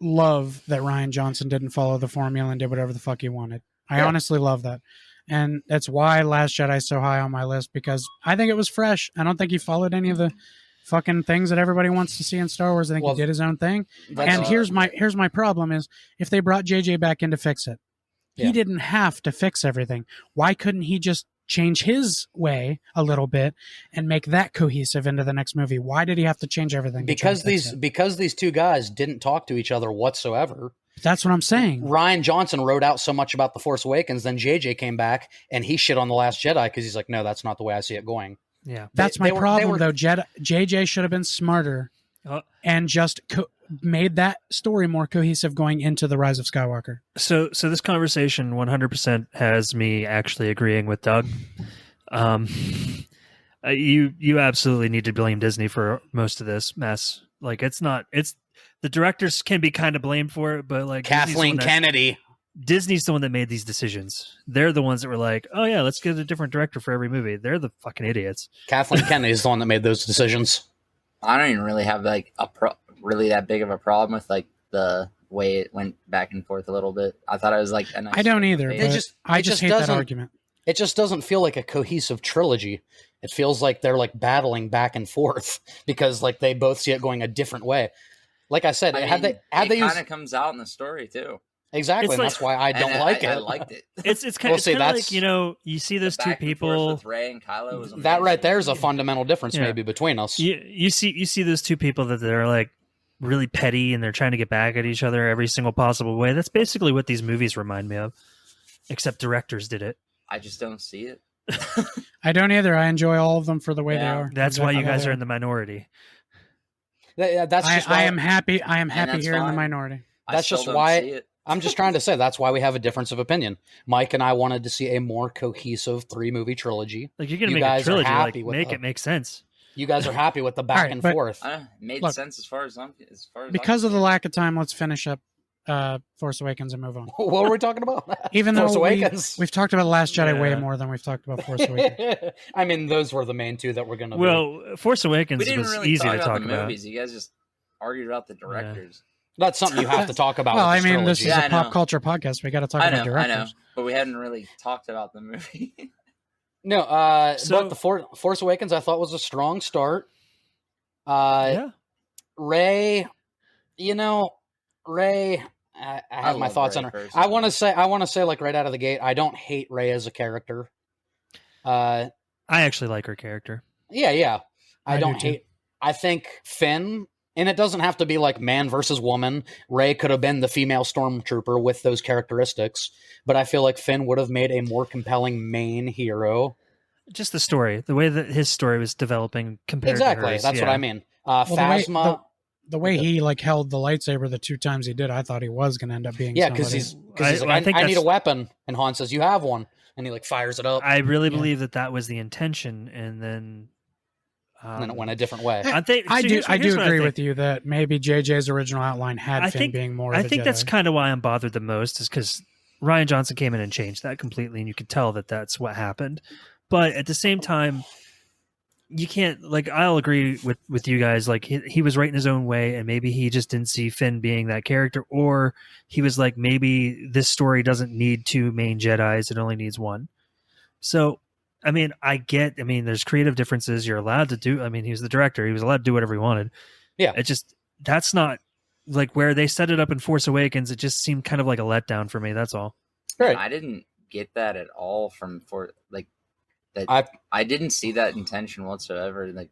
Speaker 3: love that Rian Johnson didn't follow the formula and did whatever the fuck he wanted. I honestly love that. And that's why Last Jedi is so high on my list, because I think it was fresh. I don't think he followed any of the fucking things that everybody wants to see in Star Wars. I think he did his own thing. And here's my problem is, if they brought JJ back in to fix it, he didn't have to fix everything. Why couldn't he just change his way a little bit and make that cohesive into the next movie? Why did he have to change everything?
Speaker 2: Because these two guys didn't talk to each other whatsoever.
Speaker 3: That's what I'm saying.
Speaker 2: Rian Johnson wrote out so much about The Force Awakens, then JJ came back and he shit on The Last Jedi because he's like, no, that's not the way I see it going.
Speaker 4: Yeah,
Speaker 3: that's my problem, though. JJ should have been smarter and just made that story more cohesive going into The Rise of Skywalker.
Speaker 4: So this conversation 100% has me actually agreeing with Doug. You absolutely need to blame Disney for most of this mess. Like, the directors can be kind of blamed for it, but like
Speaker 2: Kathleen Kennedy.
Speaker 4: Disney's the one that made these decisions. They're the ones that were like, oh yeah, let's get a different director for every movie. They're the fucking idiots.
Speaker 2: Kathleen Kennedy is the one that made those decisions.
Speaker 1: I don't even really have like really that big of a problem with like the way it went back and forth a little bit. I thought it was like a nice.
Speaker 3: I don't either. I just hate that argument.
Speaker 2: It just doesn't feel like a cohesive trilogy. It feels like they're like battling back and forth because like they both see it going a different way. Like I said, it kind of
Speaker 1: comes out in the story too.
Speaker 2: Exactly, and that's why I don't like it.
Speaker 1: I liked it.
Speaker 4: It's kind of like, you see those two people
Speaker 1: with Rey and Kylo was amazing.
Speaker 2: That right there is a fundamental difference maybe between us.
Speaker 4: You see those two people that they're like really petty and they're trying to get back at each other every single possible way. That's basically what these movies remind me of, except directors did it.
Speaker 1: I just don't see it.
Speaker 3: I don't either. I enjoy all of them for the way they are.
Speaker 4: That's why you guys are in the minority.
Speaker 2: That's just
Speaker 3: I am happy. I am happy here in the minority.
Speaker 2: That's just why I'm just trying to say that's why we have a difference of opinion. Mike and I wanted to see a more cohesive 3-movie trilogy.
Speaker 4: Like, you're gonna make a trilogy, like make it make sense.
Speaker 2: You guys are happy with the back and forth.
Speaker 1: It made sense as far as
Speaker 3: because of the lack of time. Let's finish up Force Awakens and move on.
Speaker 2: What were we talking about?
Speaker 3: Even though we've talked about Last Jedi way more than we've talked about Force Awakens.
Speaker 2: I mean, those were the main two that we're going to.
Speaker 4: Well, Force Awakens was
Speaker 1: really
Speaker 4: easy to talk
Speaker 1: the
Speaker 4: about.
Speaker 1: Movies. You guys just argued about the directors.
Speaker 2: That's something you have to talk about.
Speaker 3: Well, I mean, this is a pop culture podcast. We got to talk about directors.
Speaker 1: I know, but we hadn't really talked about the movie.
Speaker 2: No, but the Force Awakens I thought was a strong start. Rey, Rey. I have my thoughts on her. Personally. I want to say, like right out of the gate, I don't hate Rey as a character.
Speaker 4: I actually like her character.
Speaker 2: Yeah. I don't hate. I think Finn, and it doesn't have to be like man versus woman. Rey could have been the female stormtrooper with those characteristics, but I feel like Finn would have made a more compelling main hero. Just
Speaker 4: the story, the way that his story was developing compared to hers.
Speaker 2: That's what I mean. Phasma.
Speaker 3: The way he like held the lightsaber the 2 times he did, I thought he was going to end up being.
Speaker 2: Yeah, because he's like, I need a weapon, and Han says, "You have one," and he like fires it up.
Speaker 4: I really believe that was the intention, and then
Speaker 2: it went a different way.
Speaker 3: I do agree with you that maybe JJ's original outline had Finn being more.
Speaker 4: I think that's kind of why I'm bothered the most, is because Rian Johnson came in and changed that completely, and you could tell that that's what happened. But at the same time, you can't, like, I'll agree with you guys, like he was right in his own way, and maybe he just didn't see Finn being that character, or he was like, maybe this story doesn't need 2 main Jedis, it only needs 1. So I mean, there's creative differences. You're allowed to do. I mean, he was the director. He was allowed to do whatever he wanted.
Speaker 2: Yeah.
Speaker 4: That's not like where they set it up in Force Awakens. It just seemed kind of like a letdown for me. That's all.
Speaker 2: Right.
Speaker 1: I didn't get that at all from I didn't see that intention whatsoever. Like,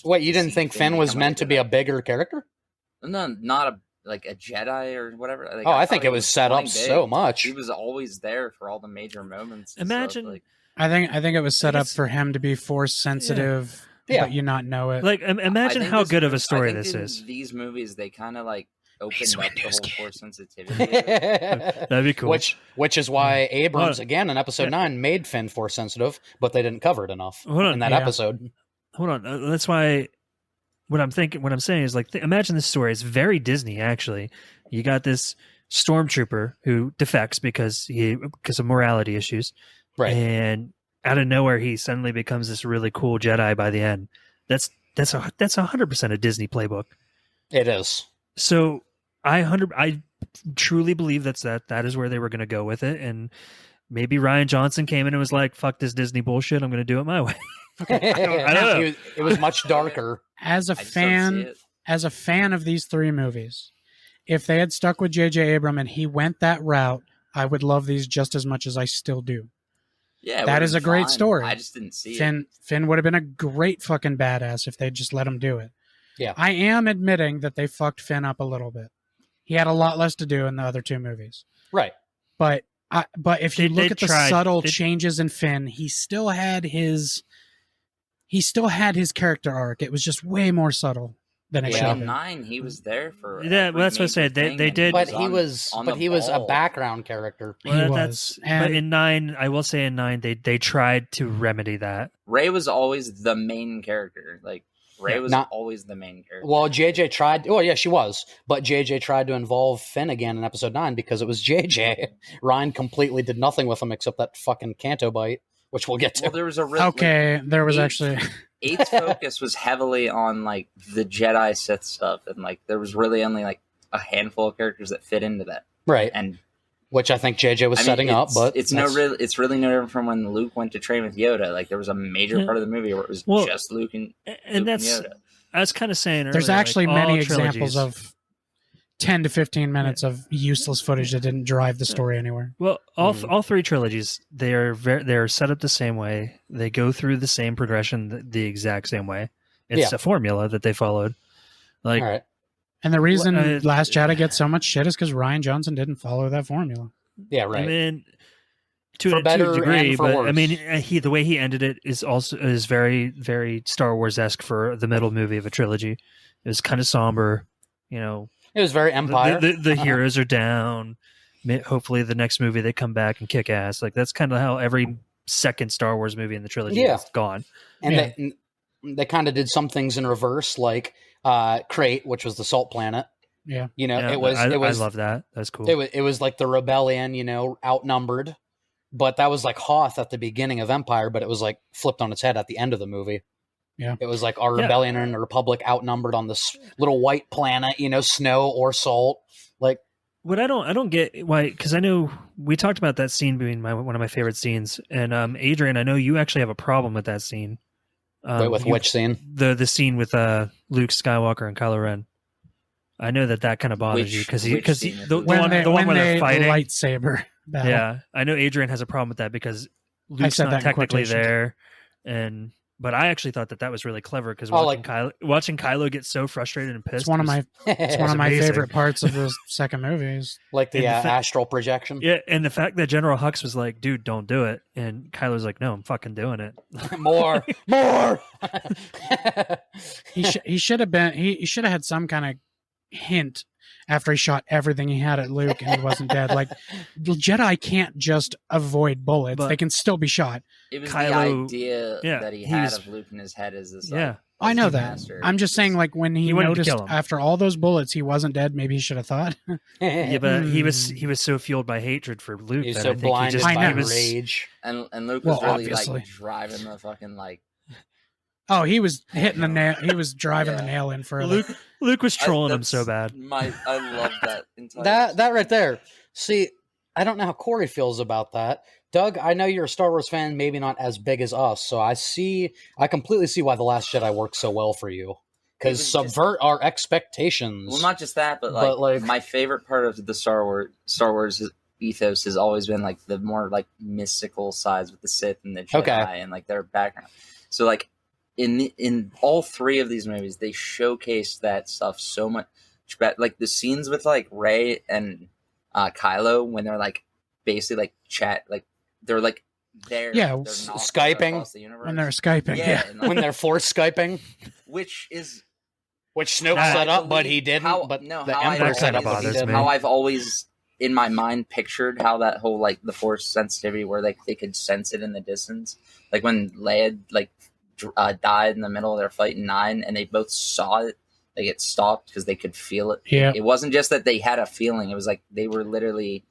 Speaker 2: what, you didn't think Finn was meant to be a bigger character?
Speaker 1: No, not a Jedi or whatever. Like,
Speaker 2: I think it was set up so much.
Speaker 1: He was always there for all the major moments.
Speaker 4: Imagine,
Speaker 1: like,
Speaker 3: I think it was set up for him to be Force sensitive, but you not know it.
Speaker 4: Like, imagine how good of a story this is.
Speaker 1: These movies, they kind of like opened up the whole Force sensitivity.
Speaker 4: That'd be cool.
Speaker 2: Which is why Abrams, again, in Episode 9, made Finn Force sensitive, but they didn't cover it enough in that episode.
Speaker 4: Hold on. That's why what I'm saying is, like, imagine this story. It's very Disney, actually. You got this stormtrooper who defects because of morality issues.
Speaker 2: Right.
Speaker 4: And out of nowhere, he suddenly becomes this really cool Jedi by the end. That's 100% a Disney playbook.
Speaker 2: It is.
Speaker 4: So I truly believe that is where they were going to go with it, and maybe Rian Johnson came in and was like, "Fuck this Disney bullshit. I'm going to do it my way." I don't know.
Speaker 2: It was much darker.
Speaker 3: As a fan of these three movies, if they had stuck with J.J. Abrams and he went that route, I would love these just as much as I still do.
Speaker 1: Yeah,
Speaker 3: that is a great story.
Speaker 1: I just didn't see
Speaker 3: it. Finn would have been a great fucking badass if they'd just let him do it.
Speaker 2: Yeah,
Speaker 3: I am admitting that they fucked Finn up a little bit. He had a lot less to do in the other two movies.
Speaker 2: Right.
Speaker 3: But if you look at the subtle changes in Finn, he still had his character arc. It was just way more subtle than it should have been.
Speaker 1: In 9, he was there for
Speaker 4: well, that's what I said. They did,
Speaker 2: but he was a background character.
Speaker 4: Well, but in 9, I will say in 9 they tried to remedy that.
Speaker 1: Rey was always the main character. Like, Rey was always the main character.
Speaker 2: Well, JJ tried. Well, yeah, she was, but JJ tried to involve Finn again in Episode 9 because it was JJ. Ryan completely did nothing with him except that fucking Canto bite, which we'll get to.
Speaker 1: Well, there was
Speaker 3: actually
Speaker 1: 8's focus was heavily on like the Jedi Sith stuff, and like there was really only like a handful of characters that fit into that,
Speaker 2: right?
Speaker 1: And
Speaker 2: which I think JJ was setting up, but
Speaker 1: it's really no different from when Luke went to train with Yoda. Like there was a major part of the movie where it was just Luke and Yoda.
Speaker 4: I was kind of saying earlier,
Speaker 3: there's actually
Speaker 4: like,
Speaker 3: many examples of 10 to 15 minutes of useless footage that didn't drive the story anywhere.
Speaker 4: Well, all three trilogies, they're set up the same way. They go through the same progression the exact same way. It's a formula that they followed. Like,
Speaker 2: all right.
Speaker 3: And the reason Last Jedi gets so much shit is because Rian Johnson didn't follow that formula.
Speaker 2: Yeah, right.
Speaker 4: I mean, to a degree, but worse. I mean, the way he ended it is very, very Star Wars-esque for the middle movie of a trilogy. It was kind of somber, you know.
Speaker 2: It was very Empire.
Speaker 4: The heroes are down. Hopefully, the next movie they come back and kick ass. Like that's kind of how every second Star Wars movie in the trilogy is gone.
Speaker 2: And they kind of did some things in reverse, like Crate, which was the salt planet.
Speaker 3: Yeah,
Speaker 2: you know,
Speaker 4: I love that. That's cool.
Speaker 2: It was like the rebellion, you know, outnumbered, but that was like Hoth at the beginning of Empire, but it was like flipped on its head at the end of the movie.
Speaker 3: Yeah,
Speaker 2: it was like our rebellion and the Republic outnumbered on this little white planet, you know, snow or salt. Like,
Speaker 4: what I don't get why, because I know we talked about that scene being one of my favorite scenes, and Adrian, I know you actually have a problem with that scene.
Speaker 2: With which scene?
Speaker 4: The scene with Luke Skywalker and Kylo Ren. I know that kind of bothers you because the one where they're fighting
Speaker 3: lightsaber battle.
Speaker 4: Yeah, I know Adrian has a problem with that because Luke's not technically there, but I actually thought that was really clever because watching Kylo get so frustrated and pissed.
Speaker 3: It's one of my favorite parts of the second movies,
Speaker 2: like the astral projection.
Speaker 4: Yeah, and the fact that General Hux was like, "Dude, don't do it," and Kylo's like, "No, I'm fucking doing it."
Speaker 2: more.
Speaker 3: He should have had some kind of hint after he shot everything he had at Luke and he wasn't dead. Like, the Jedi can't just avoid bullets; they can still be shot.
Speaker 1: It was Kylo, the idea that he had of Luke in his head as this.
Speaker 3: I know that. I'm just saying, like, when he noticed after all those bullets he wasn't dead, maybe he should have thought.
Speaker 4: Yeah, but he was so fueled by hatred for Luke
Speaker 2: He's
Speaker 4: that
Speaker 2: so
Speaker 4: I think
Speaker 2: blinded
Speaker 4: by
Speaker 2: rage.
Speaker 1: And Luke was really like driving the fucking like.
Speaker 3: Oh, he was hitting the nail. He was driving the nail in further.
Speaker 4: Luke was trolling him so bad.
Speaker 1: I love that entire
Speaker 2: that right there. See, I don't know how Corey feels about that. Doug, I know you're a Star Wars fan, maybe not as big as us, so I completely see why The Last Jedi worked so well for you. Because subvert our expectations.
Speaker 1: Well, not just that, but like my favorite part of the Star Wars is ethos has always been like the more like mystical sides with the Sith and the Jedi and like their background. So like in all three of these movies, they showcased that stuff so much better. Like the scenes with like Rey and Kylo when they're like basically like chat, like they're like there,
Speaker 3: yeah,
Speaker 2: Skyping
Speaker 1: the
Speaker 3: when they're Skyping, yeah.
Speaker 1: and, like,
Speaker 2: when they're force Skyping,
Speaker 1: which
Speaker 2: Snoke set up, but he didn't. The Emperor set up, but he didn't.
Speaker 1: How I've always in my mind pictured how that whole like the force sensitivity where like they could sense it in the distance, like when Leia like died in the middle of their fight in 9 and they both saw it, like it stopped because they could feel it. It wasn't just that they had a feeling, it was like they were literally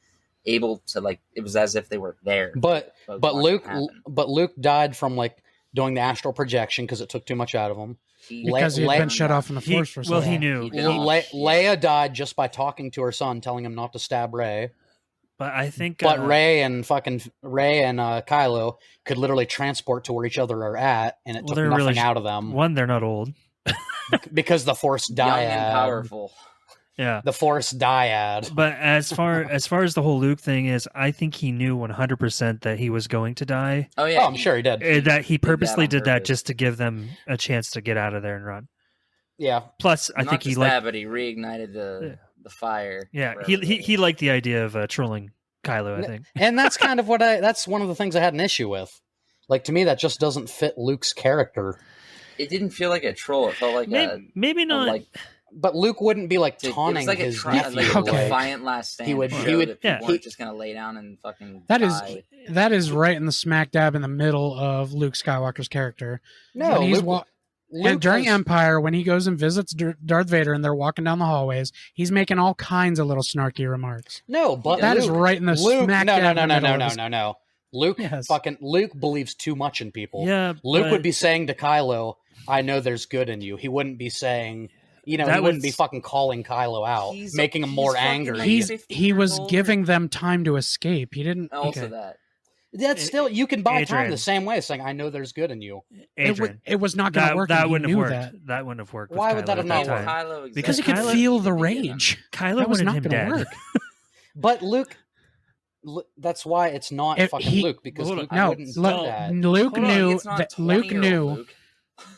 Speaker 1: able to, like, it was as if they were there.
Speaker 2: But Luke died from like doing the astral projection because it took too much out of him.
Speaker 3: Because he had been shut off in the force for so long.
Speaker 4: He knew.
Speaker 2: Leia died just by talking to her son, telling him not to stab Rey.
Speaker 4: But I think,
Speaker 2: Rey and Kylo could literally transport to where each other are at, and it took nothing out of them.
Speaker 4: One, they're not old,
Speaker 2: because the Force dyad,
Speaker 1: young and powerful.
Speaker 4: Yeah,
Speaker 2: the Force dyad.
Speaker 4: But as far as the whole Luke thing is, I think he knew 100% that he was going to die.
Speaker 1: Oh yeah,
Speaker 2: I'm sure he did.
Speaker 4: That he purposely did that just to give them a chance to get out of there and run.
Speaker 2: Yeah.
Speaker 4: Plus, I think he liked,
Speaker 1: but he reignited the fire.
Speaker 4: Yeah, he liked the idea of trolling Kylo, I think.
Speaker 2: And that's kind of that's one of the things I had an issue with. Like, to me, that just doesn't fit Luke's character.
Speaker 1: It didn't feel like a troll. It felt like
Speaker 4: maybe not.
Speaker 2: But Luke wouldn't be like taunting
Speaker 1: like
Speaker 2: his
Speaker 1: nephew.
Speaker 2: Like
Speaker 1: a defiant last stand.
Speaker 2: He would.
Speaker 1: Weren't just gonna lay down and fucking.
Speaker 3: That is right in the smack dab in the middle of Luke Skywalker's character.
Speaker 2: No,
Speaker 3: and during Empire, when he goes and visits Darth Vader and they're walking down the hallways, he's making all kinds of little snarky remarks.
Speaker 2: No, but
Speaker 3: that is right in the smack dab.
Speaker 2: No. Luke believes too much in people.
Speaker 4: Yeah,
Speaker 2: Luke would be saying to Kylo, "I know there's good in you." He wouldn't be saying, he wouldn't be fucking calling Kylo out, making him more angry.
Speaker 3: He was giving them time to escape. He didn't.
Speaker 1: Also that.
Speaker 2: That's still, you can buy time the same way, saying, "I know there's good in you."
Speaker 4: Adrian,
Speaker 3: it was not going to work.
Speaker 4: That wouldn't have worked. That wouldn't have worked.
Speaker 2: Why would that have not
Speaker 3: worked? Because he could feel the rage.
Speaker 4: Kylo was not going to work.
Speaker 2: But Luke, that's why it's not fucking Luke, because Luke wouldn't do that.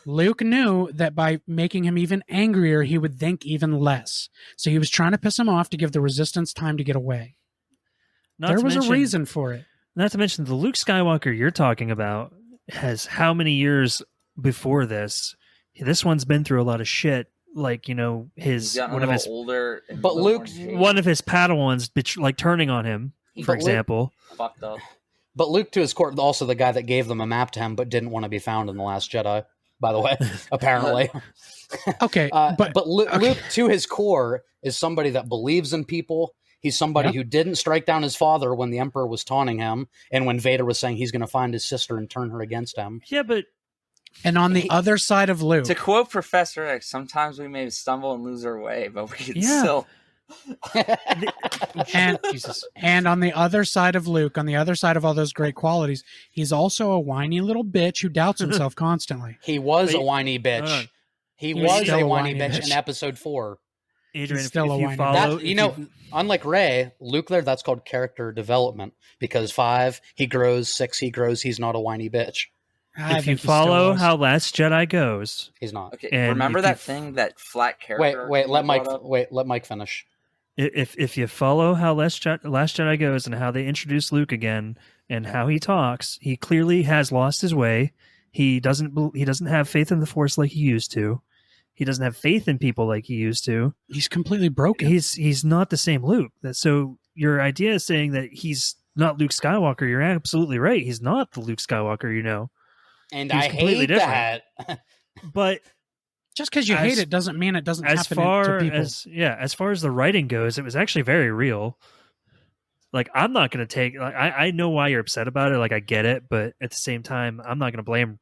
Speaker 3: Luke knew that by making him even angrier, he would think even less. So he was trying to piss him off to give the Resistance time to get away. There was a reason for it.
Speaker 4: Not to mention the Luke Skywalker you're talking about has how many years before this? This one's been through a lot of shit. Like, one of his
Speaker 1: older,
Speaker 2: but
Speaker 4: one of his Padawans like turning on him, for example.
Speaker 1: Fucked up.
Speaker 2: But Luke, to his core, also the guy that gave them a map to him, but didn't want to be found in The Last Jedi. By the way, apparently.
Speaker 3: Okay,
Speaker 2: but Luke, to his core, is somebody that believes in people. He's somebody who didn't strike down his father when the Emperor was taunting him, and when Vader was saying he's going to find his sister and turn her against him.
Speaker 4: Yeah, but...
Speaker 3: And on the other side of Luke...
Speaker 1: To quote Professor X, sometimes we may stumble and lose our way, but we can still...
Speaker 3: and on the other side of Luke, on the other side of all those great qualities, he's also a whiny little bitch who doubts himself constantly.
Speaker 2: He was a whiny bitch. He was a whiny bitch in Episode 4.
Speaker 4: Adrian, if you follow...
Speaker 2: unlike Rey, Luke there, that's called character development. Because 5, he grows. 6, he grows. He's not a whiny bitch.
Speaker 4: If you follow how Last Jedi goes...
Speaker 2: He's not.
Speaker 1: Okay, and remember that thing, that flat character...
Speaker 2: Wait, let Mike finish.
Speaker 4: If you follow how Last Jedi goes and how they introduce Luke again and how he talks, he clearly has lost his way. He doesn't have faith in the Force like he used to. He doesn't have faith in people like he used to.
Speaker 3: He's completely broken.
Speaker 4: He's not the same Luke. So your idea is saying that he's not Luke Skywalker. You're absolutely right. He's not the Luke Skywalker,
Speaker 2: And I hate that.
Speaker 4: But
Speaker 3: just because you hate it doesn't mean it doesn't happen to people.
Speaker 4: As far as the writing goes, it was actually very real. Like, I'm not going to take... Like, I know why you're upset about it. Like, I get it. But at the same time, I'm not going to blame...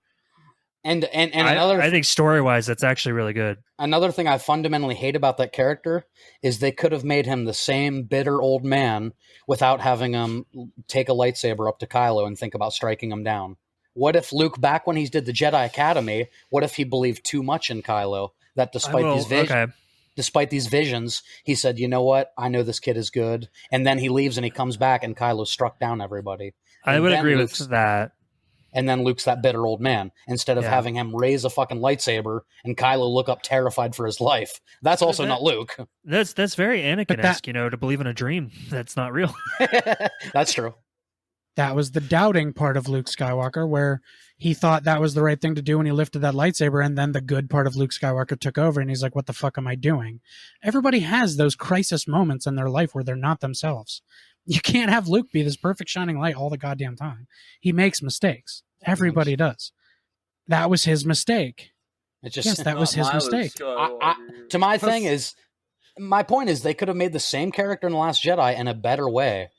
Speaker 2: And
Speaker 4: I think story-wise, that's actually really good.
Speaker 2: Another thing I fundamentally hate about that character is they could have made him the same bitter old man without having him take a lightsaber up to Kylo and think about striking him down. What if Luke, back when he did the Jedi Academy, what if he believed too much in Kylo? That despite these visions...
Speaker 4: Okay.
Speaker 2: despite these visions, he said, you know what? I know this kid is good. And then he leaves and he comes back and Kylo struck down everybody.
Speaker 4: I would agree with that.
Speaker 2: And then Luke's that bitter old man. Instead of having him raise a fucking lightsaber and Kylo look up terrified for his life. That's also not Luke.
Speaker 4: That's very Anakin-esque, to believe in a dream that's not real.
Speaker 2: That's true.
Speaker 3: That was the doubting part of Luke Skywalker, where he thought that was the right thing to do when he lifted that lightsaber, and then the good part of Luke Skywalker took over, and he's like, what the fuck am I doing? Everybody has those crisis moments in their life where they're not themselves. You can't have Luke be this perfect shining light all the goddamn time. He makes mistakes. Everybody does. That was his mistake. That was his mistake.
Speaker 2: My point is they could have made the same character in The Last Jedi in a better way.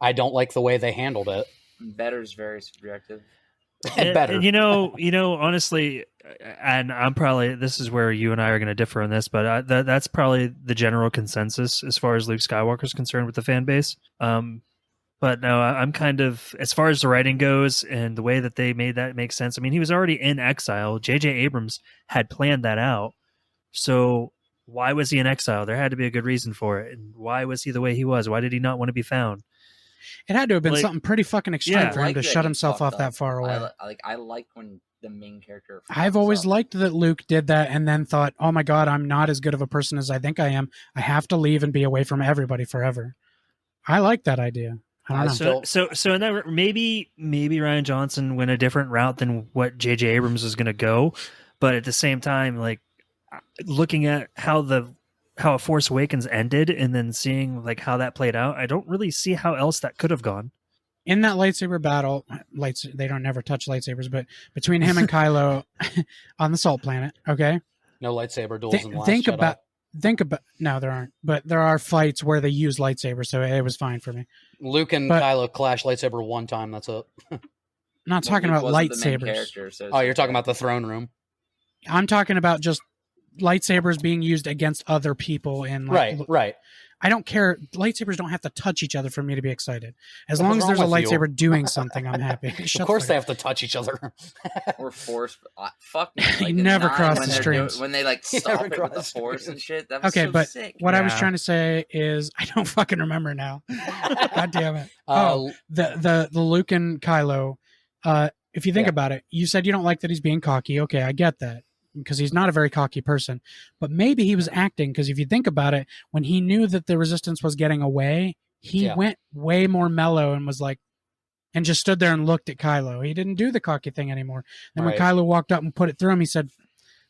Speaker 2: I don't like the way they handled it.
Speaker 1: Better is very subjective.
Speaker 2: Better.
Speaker 4: Honestly, and I'm probably, this is where you and I are going to differ on this, but that's probably the general consensus as far as Luke Skywalker is concerned with the fan base. But no, I'm kind of, as far as the writing goes and the way that they made that make sense. I mean, he was already in exile. J.J. Abrams had planned that out. So why was he in exile? There had to be a good reason for it. And why was he the way he was? Why did he not want to be found?
Speaker 3: It had to have been something pretty fucking extreme for him to shut himself off that far away.
Speaker 1: I like when the main character...
Speaker 3: I've always liked that Luke did that and then thought, oh my God, I'm not as good of a person as I think I am. I have to leave and be away from everybody forever. I like that idea. I don't know.
Speaker 4: So in that, maybe Rian Johnson went a different route than what J.J. Abrams was going to go. But at the same time, like, looking at how A Force Awakens ended and then seeing like how that played out, I don't really see how else that could have gone.
Speaker 3: In that lightsaber battle, they don't never touch lightsabers, but between him and Kylo on the Salt Planet, okay?
Speaker 2: No lightsaber duels in The Last Jedi.
Speaker 3: No, there aren't. But there are fights where they use lightsabers, so it was fine for me.
Speaker 2: Luke and Kylo clash lightsaber one time, that's it.
Speaker 3: I'm not talking about lightsabers.
Speaker 2: You're talking about the throne room.
Speaker 3: I'm talking about just lightsabers being used against other people in
Speaker 2: right.
Speaker 3: I don't care. Lightsabers don't have to touch each other for me to be excited. As long as there's a lightsaber doing something, I'm happy.
Speaker 2: Of course they have to touch each other.
Speaker 1: Or force. Fuck me.
Speaker 3: Like, you never cross the streams.
Speaker 1: When they like stop it with the force and shit. That was so sick.
Speaker 3: What I was trying to say is I don't fucking remember now. God damn it. The Luke and Kylo. If you think about it, you said you don't like that he's being cocky. Okay, I get that. Because he's not a very cocky person. But maybe he was acting, because if you think about it, when he knew that the resistance was getting away, he went way more mellow and was like, and just stood there and looked at Kylo. He didn't do the cocky thing anymore. And when Kylo walked up and put it through him, he said,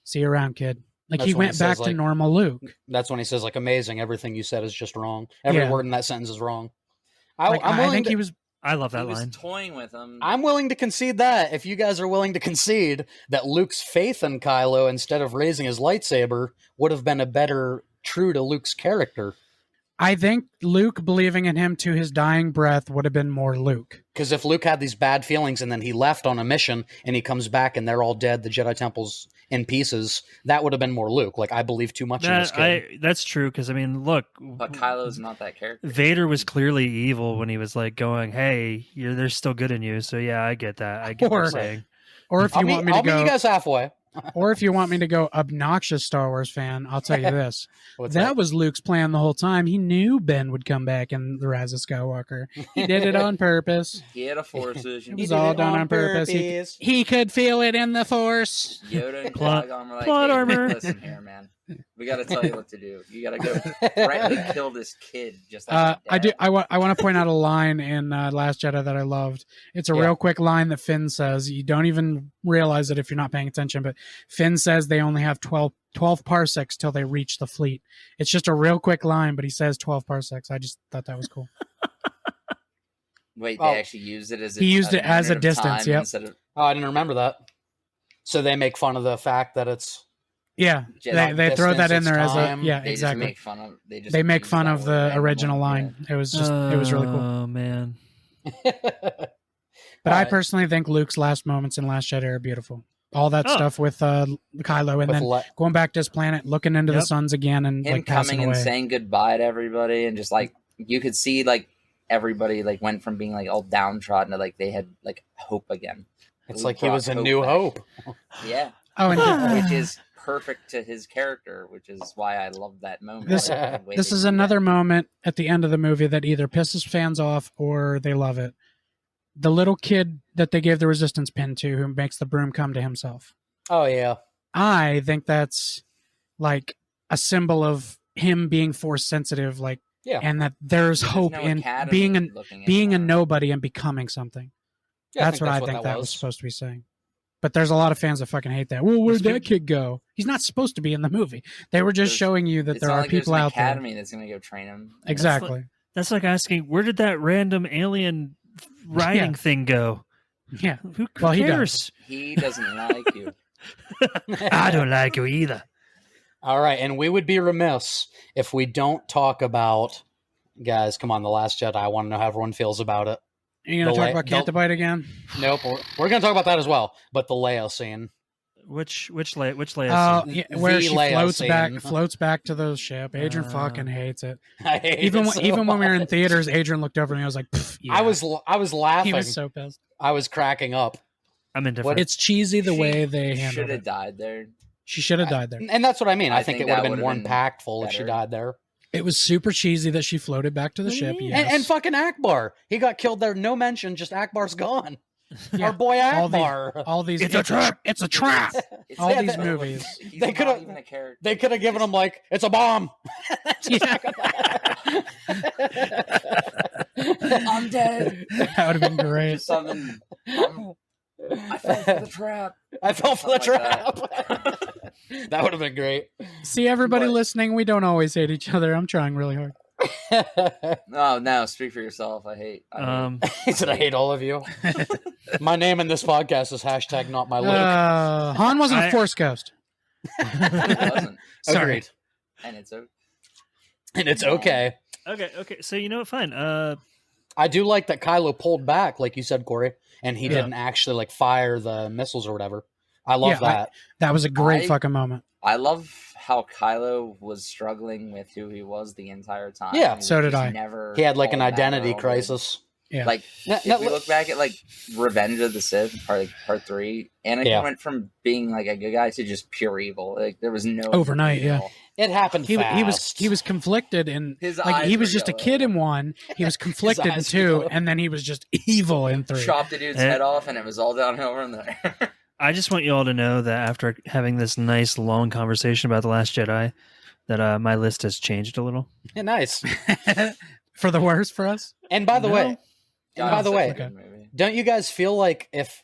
Speaker 3: see you around, kid. Like, he went back to normal Luke.
Speaker 2: That's when he says, like, amazing, everything you said is just wrong. Every word in that sentence is wrong.
Speaker 4: I love that line.
Speaker 1: He was toying with him.
Speaker 2: I'm willing to concede that. If you guys are willing to concede that Luke's faith in Kylo, instead of raising his lightsaber, would have been a better true to Luke's character.
Speaker 3: I think Luke believing in him to his dying breath would have been more Luke.
Speaker 2: Because if Luke had these bad feelings and then he left on a mission and he comes back and they're all dead, the Jedi Temple's in pieces, that would have been more Luke. Like, I believe too much in this kid.
Speaker 4: That's true, because, I mean, look.
Speaker 1: But Kylo's not that character.
Speaker 4: Vader was clearly evil when he was, like, going, hey, there's still good in you, so yeah, I get that. I get what you're saying.
Speaker 3: Or if you want me to go...
Speaker 2: I'll meet you guys halfway.
Speaker 3: Or if you want me to go obnoxious Star Wars fan, I'll tell you this. That was Luke's plan the whole time. He knew Ben would come back in The Rise of Skywalker. He did it on purpose.
Speaker 1: He had a Force vision.
Speaker 3: It was all done on purpose. He could feel it in the Force.
Speaker 1: Yoda and Qui-Gon were like,
Speaker 4: plot armor.
Speaker 1: Listen here, man. We got to tell you what to do. You got to go rightly kill this kid. Just like
Speaker 3: I want to point out a line in Last Jedi that I loved. It's a real quick line that Finn says. You don't even realize it if you're not paying attention, but Finn says they only have 12 parsecs till they reach the fleet. It's just a real quick line, but he says 12 parsecs. I just thought that was cool.
Speaker 1: Wait, they actually used it as
Speaker 3: he used it as a distance. Yep.
Speaker 2: I didn't remember that. So they make fun of the fact that it's.
Speaker 3: Yeah, they throw that in there as a
Speaker 1: they
Speaker 3: exactly.
Speaker 1: Just make fun of,
Speaker 3: they make fun of the original line. Yeah. It was really cool.
Speaker 4: Oh man!
Speaker 3: But I personally think Luke's last moments in Last Jedi are beautiful. All that stuff with Kylo, and then going back to his planet, looking into the suns again, and
Speaker 1: him
Speaker 3: like passing
Speaker 1: coming
Speaker 3: away.
Speaker 1: and saying goodbye to everybody, and just like you could see, like everybody like went from being like all downtrodden to like they had like hope again.
Speaker 2: It's like he was a new hope.
Speaker 1: Yeah.
Speaker 3: Oh, and
Speaker 1: which is perfect to his character, which is why I love that moment.
Speaker 3: This is another moment at the end of the movie that either pisses fans off or they love it. The little kid that they gave the resistance pin to, who makes the broom come to himself.
Speaker 2: Oh yeah,
Speaker 3: I think that's like a symbol of him being force sensitive, like, and that there's hope in being a nobody and becoming something. Yeah, that's what I think that was supposed to be saying. But there's a lot of fans that fucking hate that. Well, where'd that kid go? He's not supposed to be in the movie. They were just showing you that there are people out there.
Speaker 1: Academy that's going to go train him.
Speaker 3: Exactly.
Speaker 4: That's like asking, where did that random alien riding thing go?
Speaker 3: Yeah.
Speaker 4: Who cares?
Speaker 1: He doesn't like you.
Speaker 4: I don't like you either.
Speaker 2: All right, and we would be remiss if we don't talk about, guys, come on, The Last Jedi. I want to know how everyone feels about it.
Speaker 3: Are you going to talk about Cantabite again?
Speaker 2: Nope. We're going to talk about that as well. But the Leia scene.
Speaker 4: Which Leia scene?
Speaker 3: Yeah, where she floats back to the ship. Adrian fucking hates it.
Speaker 2: I hate
Speaker 3: even
Speaker 2: it
Speaker 3: even when we were in theaters, Adrian looked over and I was like, yeah.
Speaker 2: I was laughing.
Speaker 3: He was so pissed.
Speaker 2: I was cracking up.
Speaker 4: I'm indifferent.
Speaker 3: It's cheesy the way they handled it.
Speaker 1: Should have died there.
Speaker 3: She should have died there.
Speaker 2: And that's what I mean. I think it would have been more impactful if she died there.
Speaker 3: It was super cheesy that she floated back to the ship. Yes.
Speaker 2: And fucking Akbar. He got killed there. No mention. Just Akbar's gone. Yeah. Our boy Akbar.
Speaker 3: All these
Speaker 4: it's a trap.
Speaker 3: It's a trap. All these movies.
Speaker 2: They could have given him like, it's a bomb.
Speaker 1: I'm dead.
Speaker 3: That would have been great.
Speaker 1: I fell for the trap.
Speaker 2: That would have been great.
Speaker 3: See, everybody listening, we don't always hate each other. I'm trying really hard.
Speaker 1: No, speak for yourself. I hate.
Speaker 2: He said, I hate all of you. My name in this podcast is # not my Luke.
Speaker 3: Han wasn't a Force ghost.
Speaker 1: He wasn't.
Speaker 2: Agreed.
Speaker 1: And it's okay.
Speaker 4: Okay. So you know what? Fine.
Speaker 2: I do like that Kylo pulled back, like you said, Corey, and he didn't actually like fire the missiles or whatever. I love that.
Speaker 3: That was a great fucking moment.
Speaker 1: I love how Kylo was struggling with who he was the entire time.
Speaker 2: Yeah,
Speaker 3: so did I.
Speaker 2: He had like an identity crisis.
Speaker 3: Yeah.
Speaker 1: Like, if we look back at like Revenge of the Sith, part 3, Anakin went from being like a good guy to just pure evil. Like there was no
Speaker 3: overnight. Yeah,
Speaker 2: it happened fast.
Speaker 3: He was conflicted in he was just a kid in 1. He was conflicted in 2, and then he was just evil in 3.
Speaker 1: Chopped the dude's head off, and it was all downhill from there.
Speaker 4: I just want you all to know that after having this nice long conversation about The Last Jedi, that my list has changed a little.
Speaker 2: Yeah, nice.
Speaker 3: For the worse for us.
Speaker 2: And by the way, don't you guys feel like if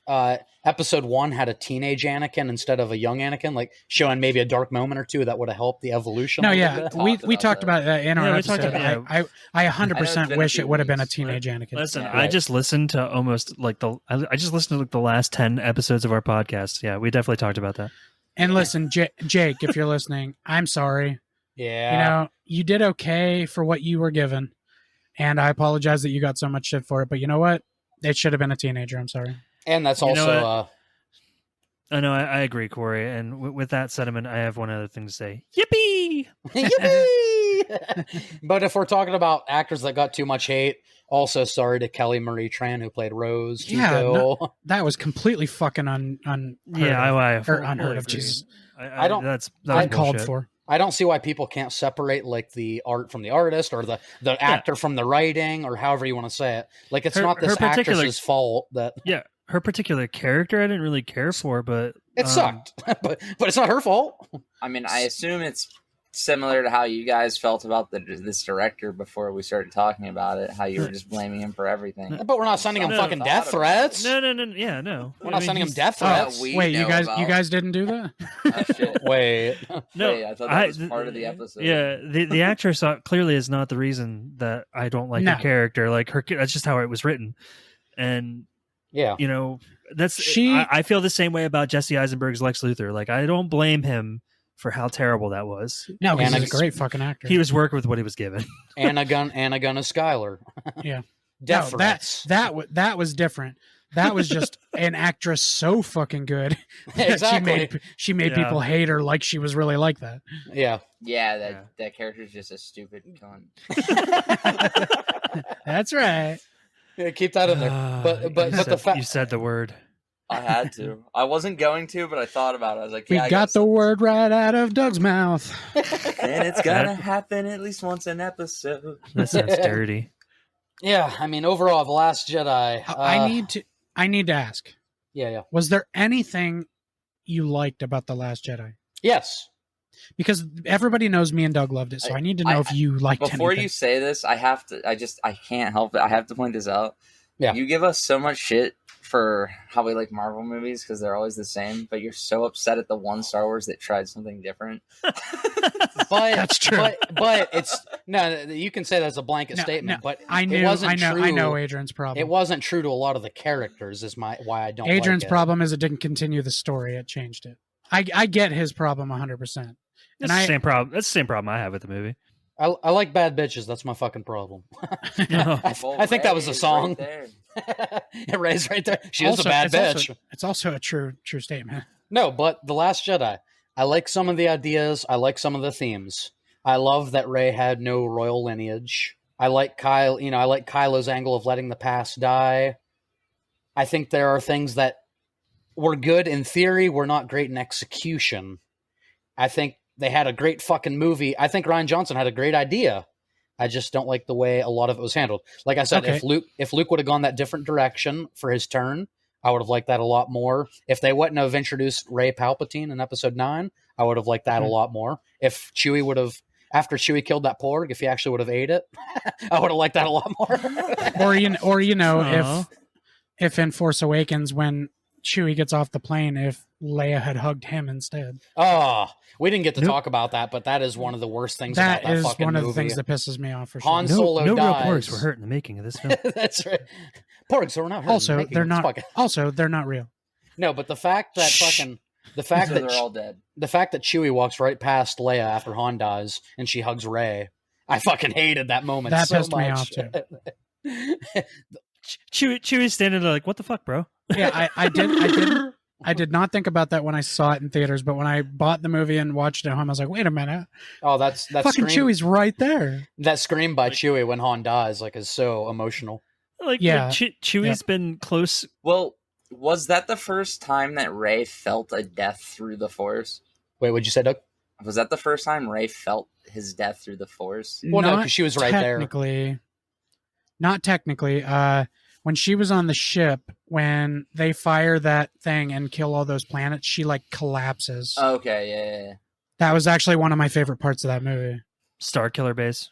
Speaker 2: episode 1 had a teenage Anakin instead of a young Anakin, like showing maybe a dark moment or two, that would have helped the evolution?
Speaker 3: No, yeah, we talked about that in our episode. I 100% wish it would have been a teenage Anakin.
Speaker 4: Listen, I just listened to almost like I just listened to like the last 10 episodes of our podcast. Yeah, we definitely talked about that.
Speaker 3: And listen, Jake, if you're listening, I'm sorry.
Speaker 2: Yeah,
Speaker 3: you did okay for what you were given. And I apologize that you got so much shit for it, but you know what? It should have been a teenager. I'm sorry.
Speaker 2: And that's also...
Speaker 4: I know, I agree, Corey. And with that sentiment, I have one other thing to say. Yippee!
Speaker 2: Yippee! But if we're talking about actors that got too much hate, also sorry to Kelly Marie Tran, who played Rose.
Speaker 3: That was completely fucking unheard of. Jesus.
Speaker 2: I don't...
Speaker 4: That's
Speaker 3: uncalled for.
Speaker 2: I don't see why people can't separate like the art from the artist or the actor from the writing or however you want to say it. Like it's not this actress's fault that
Speaker 4: her particular character I didn't really care for, but
Speaker 2: it sucked. but it's not her fault.
Speaker 1: I mean, I assume it's similar to how you guys felt about this director before we started talking about it, how you were just blaming him for everything.
Speaker 2: But we're not sending him fucking death threats.
Speaker 4: No. Yeah, no.
Speaker 2: We're not sending him death threats.
Speaker 3: Wait, you guys didn't do that?
Speaker 1: Shit.
Speaker 2: Wait.
Speaker 1: No. Wait, I thought that was part of the episode.
Speaker 4: Yeah, the actress clearly is not the reason that I don't like her character. Like that's just how it was written. And I feel the same way about Jesse Eisenberg's Lex Luthor. Like I don't blame him for how terrible that was.
Speaker 3: No, because he's a great fucking actor.
Speaker 4: He was working with what he was given.
Speaker 2: Anna Gunn is Skylar.
Speaker 3: Yeah.
Speaker 2: Death threats.
Speaker 3: That was different. That was just an actress so fucking good.
Speaker 2: Exactly.
Speaker 3: She made people hate her like she was really like that.
Speaker 2: Yeah.
Speaker 1: Yeah, that character's just a stupid cunt.
Speaker 3: That's right.
Speaker 2: Yeah, keep that in there. But the fact
Speaker 4: you said the word.
Speaker 1: I had to. I wasn't going to, but I thought about it. I was like,
Speaker 3: we got the word right out of Doug's mouth.
Speaker 1: And it's gonna happen at least once an episode.
Speaker 4: That sounds dirty.
Speaker 2: Yeah, I mean, overall, The Last Jedi.
Speaker 3: I need to ask.
Speaker 2: Yeah.
Speaker 3: Was there anything you liked about The Last Jedi?
Speaker 2: Yes.
Speaker 3: Because everybody knows me and Doug loved it, so I need to know if you liked it.
Speaker 1: Before you say this, I can't help it. I have to point this out.
Speaker 2: Yeah.
Speaker 1: You give us so much shit for how we like Marvel movies because they're always the same, but you're so upset at the one Star Wars that tried something different.
Speaker 2: But
Speaker 3: that's true.
Speaker 2: But it's no. You can say that's a blanket statement. But
Speaker 3: I know Adrian's problem.
Speaker 2: It wasn't true to a lot of the characters. Is why I don't.
Speaker 3: Adrian's
Speaker 2: like
Speaker 3: problem is it didn't continue the story. It changed it. I get his problem 100%.
Speaker 4: That's the same problem. That's the same problem I have with the movie.
Speaker 2: I like bad bitches. That's my fucking problem. I think that was a song. Right Ray's right there. She is a bad bitch.
Speaker 3: It's also a true statement.
Speaker 2: No, but The Last Jedi. I like some of the ideas. I like some of the themes. I love that Rey had no royal lineage. I like Kyle. I like Kylo's angle of letting the past die. I think there are things that were good in theory, were not great in execution. I think they had a great fucking movie. I think Rian Johnson had a great idea. I just don't like the way a lot of it was handled. Like I said, if Luke would have gone that different direction for his turn, I would have liked that a lot more. If they wouldn't have introduced Rey Palpatine in Episode 9, I would have liked that a lot more. If Chewie would have, after Chewie killed that porg, if he actually would have ate it, I would have liked that a lot more.
Speaker 3: If in Force Awakens when Chewie gets off the plane, if Leia had hugged him instead.
Speaker 2: Oh, we didn't get to talk about that, but that is one of the worst things about that fucking movie. That is one of the things
Speaker 3: that pisses me off for sure.
Speaker 2: Han Solo dies.
Speaker 4: No real porgs were hurt in the making of this film.
Speaker 2: That's right. Porgs were not hurt in the making.
Speaker 3: Also, they're not real.
Speaker 2: No, but the fact that
Speaker 1: they're all dead.
Speaker 2: The fact that Chewie walks right past Leia after Han dies and she hugs Rey, I fucking hated that moment.
Speaker 3: That
Speaker 2: so
Speaker 3: pissed
Speaker 2: much.
Speaker 3: me off too.
Speaker 4: Chewie's standing there like, what the fuck, bro?
Speaker 3: Yeah, I did not think about that when I saw it in theaters, but when I bought the movie and watched it at home, I was like, wait a minute.
Speaker 2: Oh, that's
Speaker 3: fucking Chewie's right there.
Speaker 2: That scream by Chewie when Han dies is so emotional.
Speaker 4: Chewie's been close.
Speaker 1: Well, was that the first time that Rey felt a death through the Force?
Speaker 2: Wait, what'd you say, Doug?
Speaker 1: Was that the first time Rey felt his death through the Force?
Speaker 2: Well, no, because she was right there.
Speaker 3: Not technically. When she was on the ship, when they fire that thing and kill all those planets, she collapses.
Speaker 1: Okay, yeah.
Speaker 3: That was actually one of my favorite parts of that movie.
Speaker 4: Star Killer Base.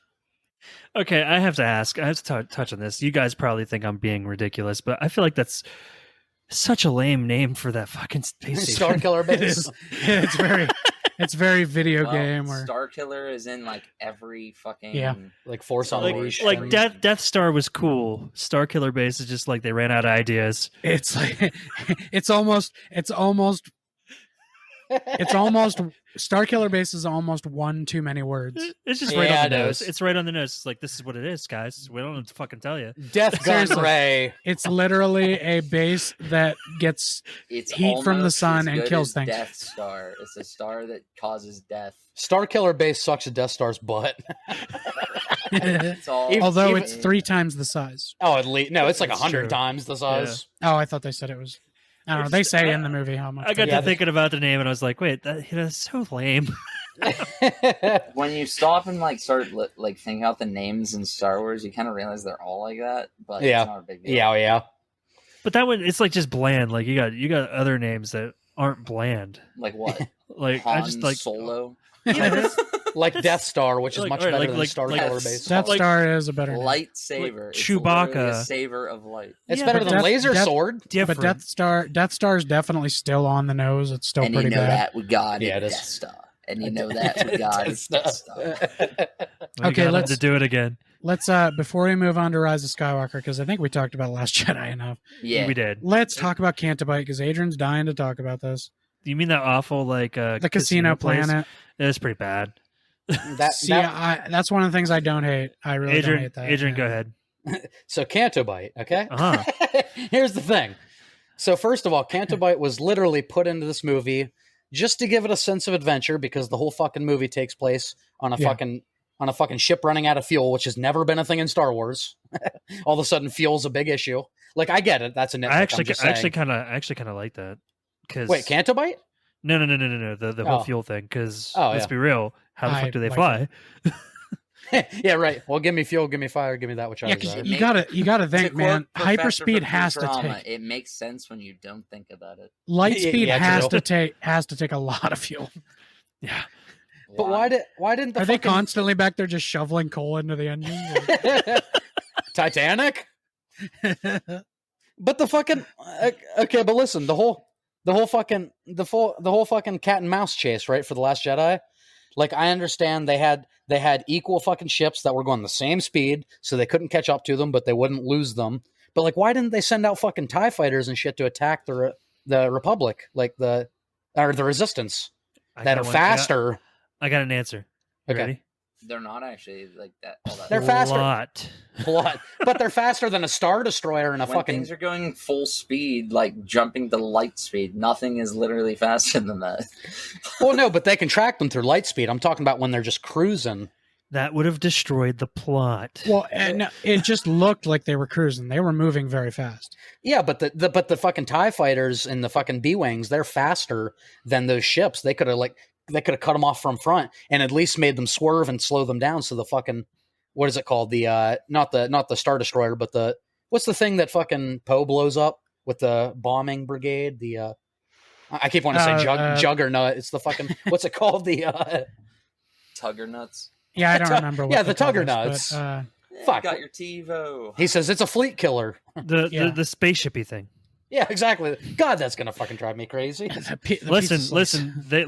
Speaker 4: Okay, I have to ask. I have to touch on this. You guys probably think I'm being ridiculous, but I feel like that's such a lame name for that fucking space station.
Speaker 2: Star Killer Base.
Speaker 3: It's very video game. Or
Speaker 1: Star Killer is in every fucking
Speaker 2: Force Unleashed.
Speaker 4: Like Death Star was cool. Star Killer Base is just they ran out of ideas.
Speaker 3: It's it's almost Star Killer Base is almost one too many words.
Speaker 4: It's just right on the nose. It's right on the nose. It's this is what it is, guys. We don't have to fucking tell you.
Speaker 2: Death Gun Ray.
Speaker 3: It's literally a base that gets heat from the sun and kills things.
Speaker 1: Death Star. It's a star that causes death.
Speaker 2: Star Killer Base sucks a Death Star's butt.
Speaker 3: Although it's 3 times the size.
Speaker 2: Oh, at least no, it's 100 times the size.
Speaker 3: Yeah. Oh, I thought they said it was. I don't know. They say in the movie how much.
Speaker 4: I got to thinking about the name, and I was like, "Wait, that's so lame."
Speaker 1: When you stop and start thinking out the names in Star Wars, you kind of realize they're all like that. But it's not a big deal.
Speaker 2: Yeah.
Speaker 4: But that one, it's just bland. You got other names that aren't bland.
Speaker 1: Like what?
Speaker 4: Han
Speaker 1: I just
Speaker 4: Solo.
Speaker 2: Like Death Star, which is much better than Star Killer Base.
Speaker 3: Death Star is a better name.
Speaker 1: Lightsaber.
Speaker 4: Chewbacca.
Speaker 1: It's a saver of light.
Speaker 2: It's better than Laser Sword.
Speaker 3: But Death Star is definitely still on the nose. It's still pretty bad.
Speaker 1: And you know that with God
Speaker 2: is
Speaker 1: Death Star. And you know that with God is Death Star.
Speaker 4: Okay, let's do it again.
Speaker 3: Let's before we move on to Rise of Skywalker, because I think we talked about Last Jedi enough.
Speaker 4: Yeah, we did.
Speaker 3: Let's talk about Cantabite, because Adrian's dying to talk about this.
Speaker 4: You mean that awful
Speaker 3: the casino planet?
Speaker 4: It's pretty bad.
Speaker 3: That's one of the things I don't hate. I really don't hate that.
Speaker 4: Adrian, go ahead.
Speaker 2: So Cantabite, okay?
Speaker 4: Uh-huh.
Speaker 2: Here's the thing. So first of all, Cantabite was literally put into this movie just to give it a sense of adventure, because the whole fucking movie takes place on a fucking on a fucking ship running out of fuel, which has never been a thing in Star Wars. All of a sudden, fuel's a big issue. Like, I get it. That's a nitpick.
Speaker 4: I actually kind of like that.
Speaker 2: Wait, Canto Bite?
Speaker 4: No. The whole fuel thing. Because let's be real, how the fuck do they fly?
Speaker 2: Yeah, right. Well, give me fuel, give me fire, give me that which I desire.
Speaker 3: You gotta think, man. Hyperspeed has to take.
Speaker 1: It makes sense when you don't think about it.
Speaker 3: Light speed has to take a lot of fuel.
Speaker 4: Yeah.
Speaker 2: But why didn't
Speaker 3: they constantly back there just shoveling coal into the engine?
Speaker 2: Titanic? But the fucking okay, but listen, the whole fucking cat and mouse chase, right, for The Last Jedi. Like, I understand they had equal fucking ships that were going the same speed, so they couldn't catch up to them, but they wouldn't lose them. But like, why didn't they send out fucking TIE fighters and shit to attack the Republic, like the Resistance, that are faster?
Speaker 4: I got an answer. You ready?
Speaker 1: They're not actually like that.
Speaker 2: They're faster. Plot. But they're faster than a Star Destroyer and
Speaker 1: when things are going full speed, like jumping to light speed. Nothing is literally faster than that.
Speaker 2: Well, no, but they can track them through light speed. I'm talking about when they're just cruising.
Speaker 4: That would have destroyed the plot.
Speaker 3: Well, and it just looked like they were cruising. They were moving very fast.
Speaker 2: Yeah, but the fucking TIE fighters and the fucking B-Wings, they're faster than those ships. They could have cut them off from front and at least made them swerve and slow them down. So the fucking, what is it called? The not the Star Destroyer, but what's the thing that fucking Poe blows up with the bombing brigade? I keep wanting to say Juggernaut. It's the fucking, what's it called? The
Speaker 1: Tuggernuts.
Speaker 3: Yeah, I don't remember.
Speaker 2: Yeah, the Tuggernuts.
Speaker 1: Fuck, got your TiVo.
Speaker 2: He says it's a fleet killer.
Speaker 4: The spaceshipy thing.
Speaker 2: Yeah, exactly. God, that's gonna fucking drive me crazy.
Speaker 4: Listen. They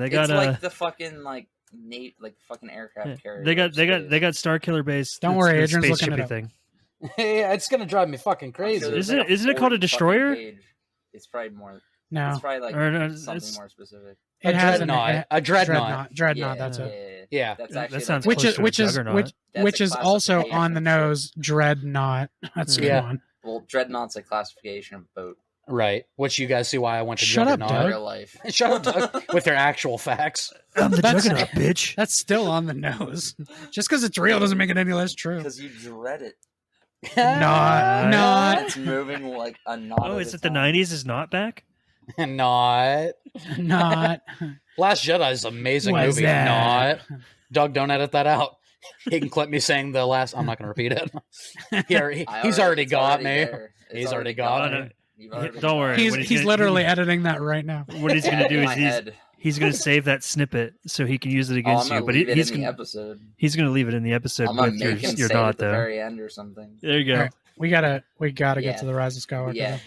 Speaker 4: got
Speaker 1: it's like the fucking fucking aircraft carrier.
Speaker 4: They got Star Killer Base.
Speaker 3: Don't worry, Adrian's looking it up.
Speaker 4: Thing.
Speaker 2: Yeah, it's gonna drive me fucking crazy.
Speaker 1: Sure
Speaker 4: isn't it called a destroyer?
Speaker 1: It's probably more.
Speaker 3: No,
Speaker 1: it's probably something more specific.
Speaker 3: It has
Speaker 2: a dreadnought.
Speaker 3: Dreadnought. That's it.
Speaker 2: Yeah,
Speaker 4: that sounds
Speaker 3: which is also on the nose. Dreadnought. That's a good one.
Speaker 1: Well, Dreadnought's a classification of boat.
Speaker 2: Right. Which you guys see why I went to
Speaker 3: Shut
Speaker 2: Juggernaut.
Speaker 3: up, Doug.
Speaker 1: Real life.
Speaker 2: Shut up, Doug. With their actual facts.
Speaker 4: I'm the Juggernaut, bitch.
Speaker 3: That's still on the nose. Just because it's real doesn't make it any less true.
Speaker 1: Because you dread it.
Speaker 3: Not.
Speaker 1: It's moving like a knot.
Speaker 4: Oh, is it the 90s is not back?
Speaker 2: Not. Last Jedi is an amazing movie. Not. Doug, don't edit that out. He can clip me saying the last. I'm not going to repeat it. He's already got me. He's already got me.
Speaker 4: Don't worry.
Speaker 3: He's literally editing that right now.
Speaker 4: What he's going to do is he's going to save that snippet so he can use it against you. But he's going to leave it in the episode.
Speaker 1: I'm going to make him save it at the very end or something.
Speaker 4: There you go.
Speaker 3: Right. We gotta get to the Rise of Skywalker.
Speaker 1: Yeah,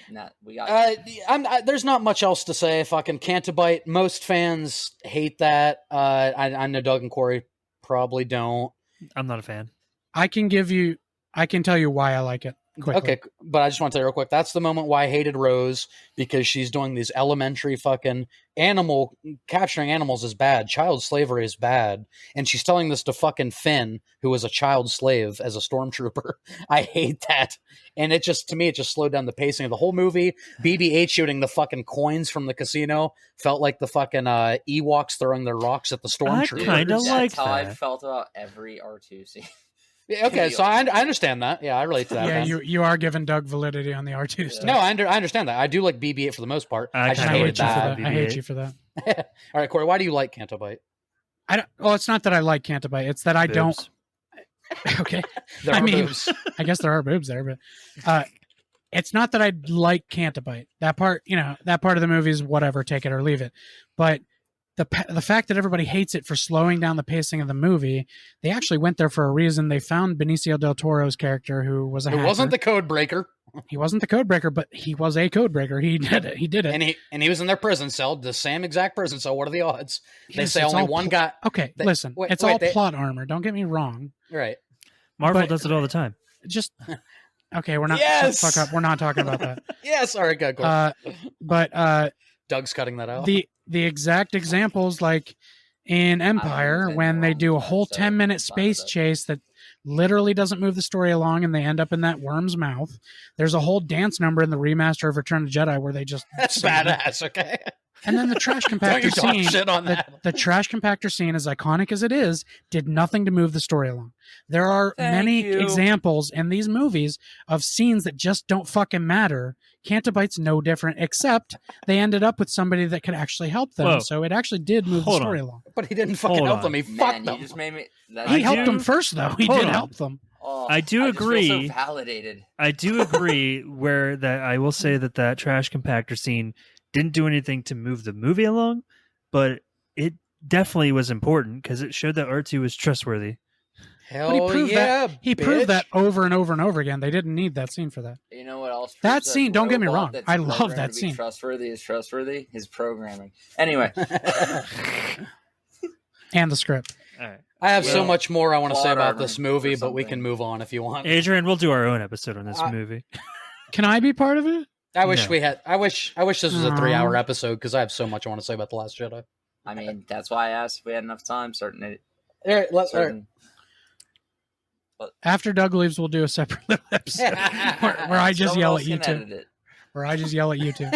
Speaker 1: we got.
Speaker 2: There's not much else to say. Fucking Cantabite. Most fans hate that. I know Doug and Corey probably don't.
Speaker 4: I'm not a fan.
Speaker 3: I can tell you why I like it quickly.
Speaker 2: Okay, but I just want to tell you real quick. That's the moment why I hated Rose, because she's doing these elementary fucking capturing animals is bad. Child slavery is bad. And she's telling this to fucking Finn, who was a child slave as a stormtrooper. I hate that. And it just slowed down the pacing of the whole movie. BB-8 shooting the fucking coins from the casino felt like the fucking Ewoks throwing their rocks at the stormtroopers.
Speaker 4: I kind of like that.
Speaker 1: That's how I felt about every R2 scene.
Speaker 2: Yeah, okay, so I understand that. Yeah, I relate to that.
Speaker 3: Yeah, you are giving Doug validity on the R2 stuff.
Speaker 2: No, I understand that. I do like BB-8 for the most part. I just hated that.
Speaker 3: I hate you for that.
Speaker 2: All right, Corey, why do you like Cantabite?
Speaker 3: It's not that I like Cantabite. It's that I don't. Okay.
Speaker 2: Boobs.
Speaker 3: I guess there are boobs there, but it's not that I like Cantabite. That part of the movie is whatever, take it or leave it. But the fact that everybody hates it for slowing down the pacing of the movie, they actually went there for a reason. They found Benicio del Toro's character, who was a hacker.
Speaker 2: wasn't the code breaker.
Speaker 3: He wasn't the code breaker, but he was a code breaker. He did it.
Speaker 2: And he was in their prison cell, the same exact prison cell. What are the odds? They say only one guy.
Speaker 3: Okay, listen. It's plot armor. Don't get me wrong.
Speaker 2: Right.
Speaker 4: Marvel does it all the time.
Speaker 3: Just okay. We're not.
Speaker 2: Yes!
Speaker 3: Fuck up. We're not talking about that.
Speaker 2: Yes. All right. Good. Cool.
Speaker 3: But
Speaker 2: Doug's cutting that out.
Speaker 3: The exact examples, like in Empire, when they do a whole 10-minute space chase that literally doesn't move the story along, and they end up in that worm's mouth. There's a whole dance number in the remaster of Return of the Jedi where they just
Speaker 2: that's badass. Okay.
Speaker 3: And then the trash compactor scene, the trash compactor scene, as iconic as it is, did nothing to move the story along. There are many examples in these movies of scenes that just don't fucking matter. Cantabite's no different, except they ended up with somebody that could actually help them. Whoa. So it actually did move the story along.
Speaker 2: But he didn't fucking help them. He fucked them.
Speaker 1: You just made me,
Speaker 3: he helped them first, though. He did help them.
Speaker 1: Oh,
Speaker 4: I do agree.
Speaker 1: Feel so validated.
Speaker 4: I do agree. Where that I will say that trash compactor scene didn't do anything to move the movie along, but it definitely was important because it showed that R2 was trustworthy.
Speaker 2: Hell yeah!
Speaker 3: He proved that over and over and over again. They didn't need that scene for that.
Speaker 1: You know what else?
Speaker 3: That scene. Don't get me wrong. I love that scene.
Speaker 1: Trustworthy is trustworthy. His programming. Anyway.
Speaker 3: And the script.
Speaker 4: All right.
Speaker 2: I have so much more I want to say about this movie, but we can move on if you want.
Speaker 4: Adrian, we'll do our own episode on this movie.
Speaker 3: Can I be part of it?
Speaker 2: I wish we had. I wish this was a 3-hour episode because I have so much I want to say about The Last Jedi.
Speaker 1: I mean, that's why I asked if we had enough time.
Speaker 3: After Doug leaves, we'll do a separate little episode where I just yell at you two. Where I just yell at you two.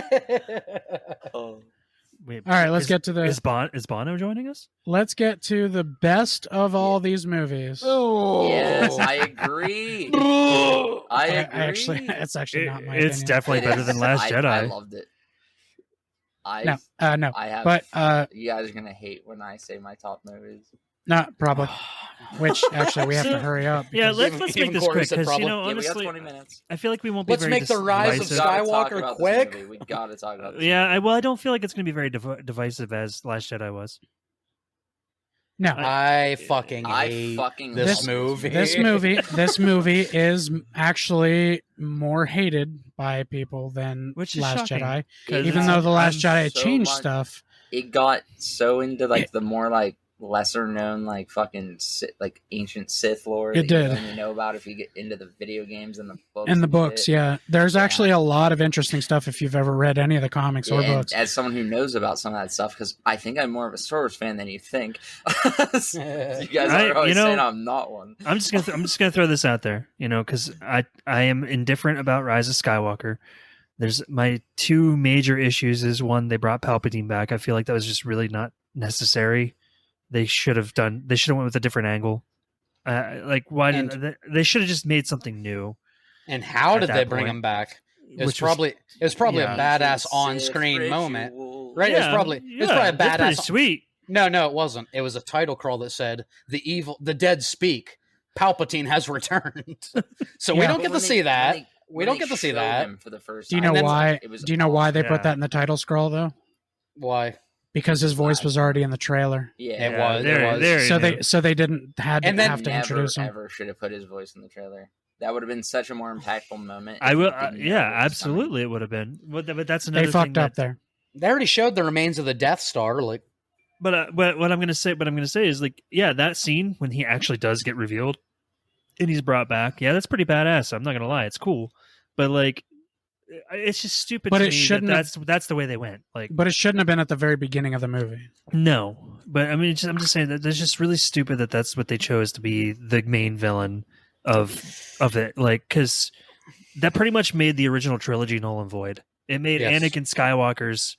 Speaker 4: Wait,
Speaker 3: all right, let's get to the.
Speaker 4: Is Bono joining us?
Speaker 3: Let's get to the best of all these movies.
Speaker 1: Oh, yes, I agree.
Speaker 3: It's actually not my
Speaker 4: It's
Speaker 3: opinion.
Speaker 4: Definitely better than Last Jedi.
Speaker 1: I loved it.
Speaker 3: No.
Speaker 1: I have.
Speaker 3: But
Speaker 1: you guys are gonna hate when I say my top movies.
Speaker 3: No, probably. Which actually we have to hurry up.
Speaker 4: Yeah, let's make this quick because honestly,
Speaker 1: we got 20 minutes.
Speaker 4: I feel like we won't be.
Speaker 2: Let's make the rise of Skywalker quick.
Speaker 1: We gotta talk about this.
Speaker 4: Yeah, I don't feel like it's going to be very divisive as Last Jedi was.
Speaker 3: No,
Speaker 2: I fucking hate this movie.
Speaker 3: This movie is actually more hated by people than Last Jedi. Even though the Last Jedi changed stuff,
Speaker 1: it got so into the more lesser known fucking ancient Sith lore
Speaker 3: it did.
Speaker 1: You only know about if you get into the video games and the books.
Speaker 3: And the books, yeah. There's actually a lot of interesting stuff if you've ever read any of the comics or books.
Speaker 1: As someone who knows about some of that stuff, because I think I'm more of a Star Wars fan than you think. You guys are always saying I'm not one.
Speaker 4: I'm just gonna throw this out there, because I am indifferent about Rise of Skywalker. There's my two major issues. Is one, they brought Palpatine back. I feel like that was just really not necessary. They should have went with a different angle. They should have just made something new.
Speaker 2: And how did they bring him back? It was probably a badass on-screen moment, right?
Speaker 4: Yeah,
Speaker 2: it was probably a badass.
Speaker 4: That's pretty sweet.
Speaker 2: No, it wasn't. It was a title crawl that said the dead speak. Palpatine has returned. So we don't get to see that. We don't get to see that
Speaker 1: for the first
Speaker 3: time. Do you know why they put that in the title scroll though?
Speaker 2: Why?
Speaker 3: Because his voice was already in the trailer.
Speaker 2: Yeah, it
Speaker 3: was. So they didn't have to introduce him.
Speaker 1: Never should have put his voice in the trailer. That would have been such a more impactful moment.
Speaker 4: Absolutely, it would have been. But that's another.
Speaker 3: They fucked up there.
Speaker 2: They already showed the remains of the Death Star.
Speaker 4: But what I'm gonna say is that scene when he actually does get revealed and he's brought back. Yeah, that's pretty badass. I'm not gonna lie, it's cool. But it's just stupid.
Speaker 3: But
Speaker 4: to
Speaker 3: it
Speaker 4: me
Speaker 3: shouldn't.
Speaker 4: That's the way they went.
Speaker 3: But it shouldn't have been at the very beginning of the movie.
Speaker 4: No, but I mean, I'm just saying that it's just really stupid that that's what they chose to be the main villain of it. Because that pretty much made the original trilogy null and void. It made Anakin Skywalker's.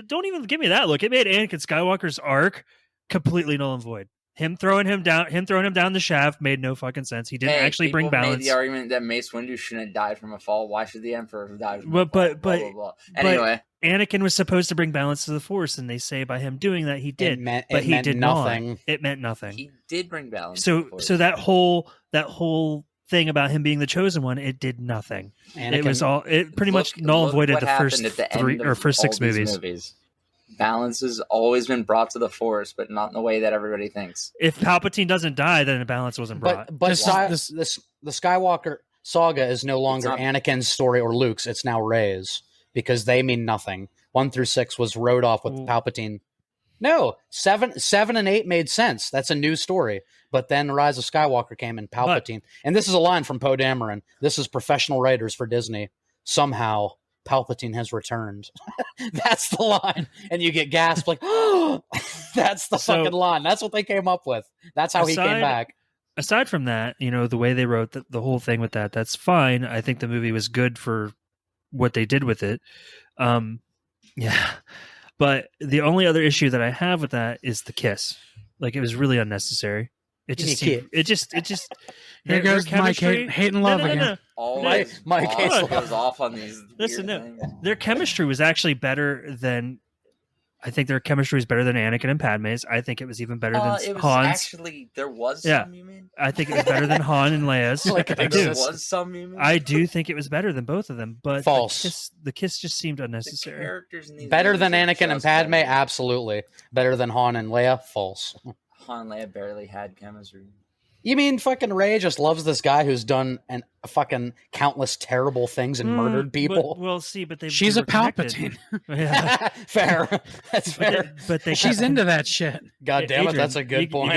Speaker 4: Don't even give me that look. It made Anakin Skywalker's arc completely null and void. Him throwing him down the shaft made no fucking sense. He didn't actually bring balance.
Speaker 1: Made the argument that Mace Windu shouldn't have died from a fall. Why should the Emperor have died from
Speaker 4: a
Speaker 1: fall?
Speaker 4: Blah,
Speaker 1: blah. Anyway,
Speaker 4: Anakin was supposed to bring balance to the Force, and they say by him doing that he did, but he did nothing. Not. It meant nothing.
Speaker 1: He did bring balance.
Speaker 4: So that whole thing about him being the chosen one, it did nothing. It pretty much null and voided the first 3 or first 6 movies.
Speaker 1: Balance has always been brought to the Force, but not in the way that everybody thinks.
Speaker 4: If Palpatine doesn't die, then the balance wasn't brought.
Speaker 2: But the Skywalker saga is no longer Anakin's story or Luke's. It's now Rey's because they mean nothing. 1 through 6 was wrote off with Palpatine. No, 7 and 8 made sense. That's a new story. But then Rise of Skywalker came and Palpatine. And this is a line from Poe Dameron. This is professional writers for Disney. Somehow Palpatine has returned. That's the line. And you get gasped oh, that's the fucking line. That's what they came up with. That's how he came back.
Speaker 4: Aside from that, the way they wrote the whole thing with that's fine. I think the movie was good for what they did with it. Yeah. But the only other issue that I have with that is the kiss. Like, it was really unnecessary. It just
Speaker 3: Here goes Mike hate and love again.
Speaker 1: No. Always
Speaker 2: Mike
Speaker 1: goes off on these.
Speaker 4: Listen,
Speaker 1: things.
Speaker 4: Their chemistry was actually better than. I think their chemistry was better than Anakin and Padme's. I think it was even better than
Speaker 1: it was
Speaker 4: Han's.
Speaker 1: Actually, there was some, you mean?
Speaker 4: I think it was better than Han and Leia's.
Speaker 1: There was some, you mean?
Speaker 4: I do think it was better than both of them, but
Speaker 2: false.
Speaker 4: The kiss just seemed unnecessary.
Speaker 1: The characters in these
Speaker 2: better than Anakin and Padme,
Speaker 1: better.
Speaker 2: absolutely. Better than Han and Leia, false.
Speaker 1: Han and Leia barely had chemistry.
Speaker 2: You mean fucking Rey just loves this guy who's done fucking countless terrible things and murdered people?
Speaker 3: She's a Palpatine.
Speaker 4: Yeah.
Speaker 2: Fair. That's fair.
Speaker 4: But
Speaker 3: she's into that shit.
Speaker 2: God damn it, that's a good point.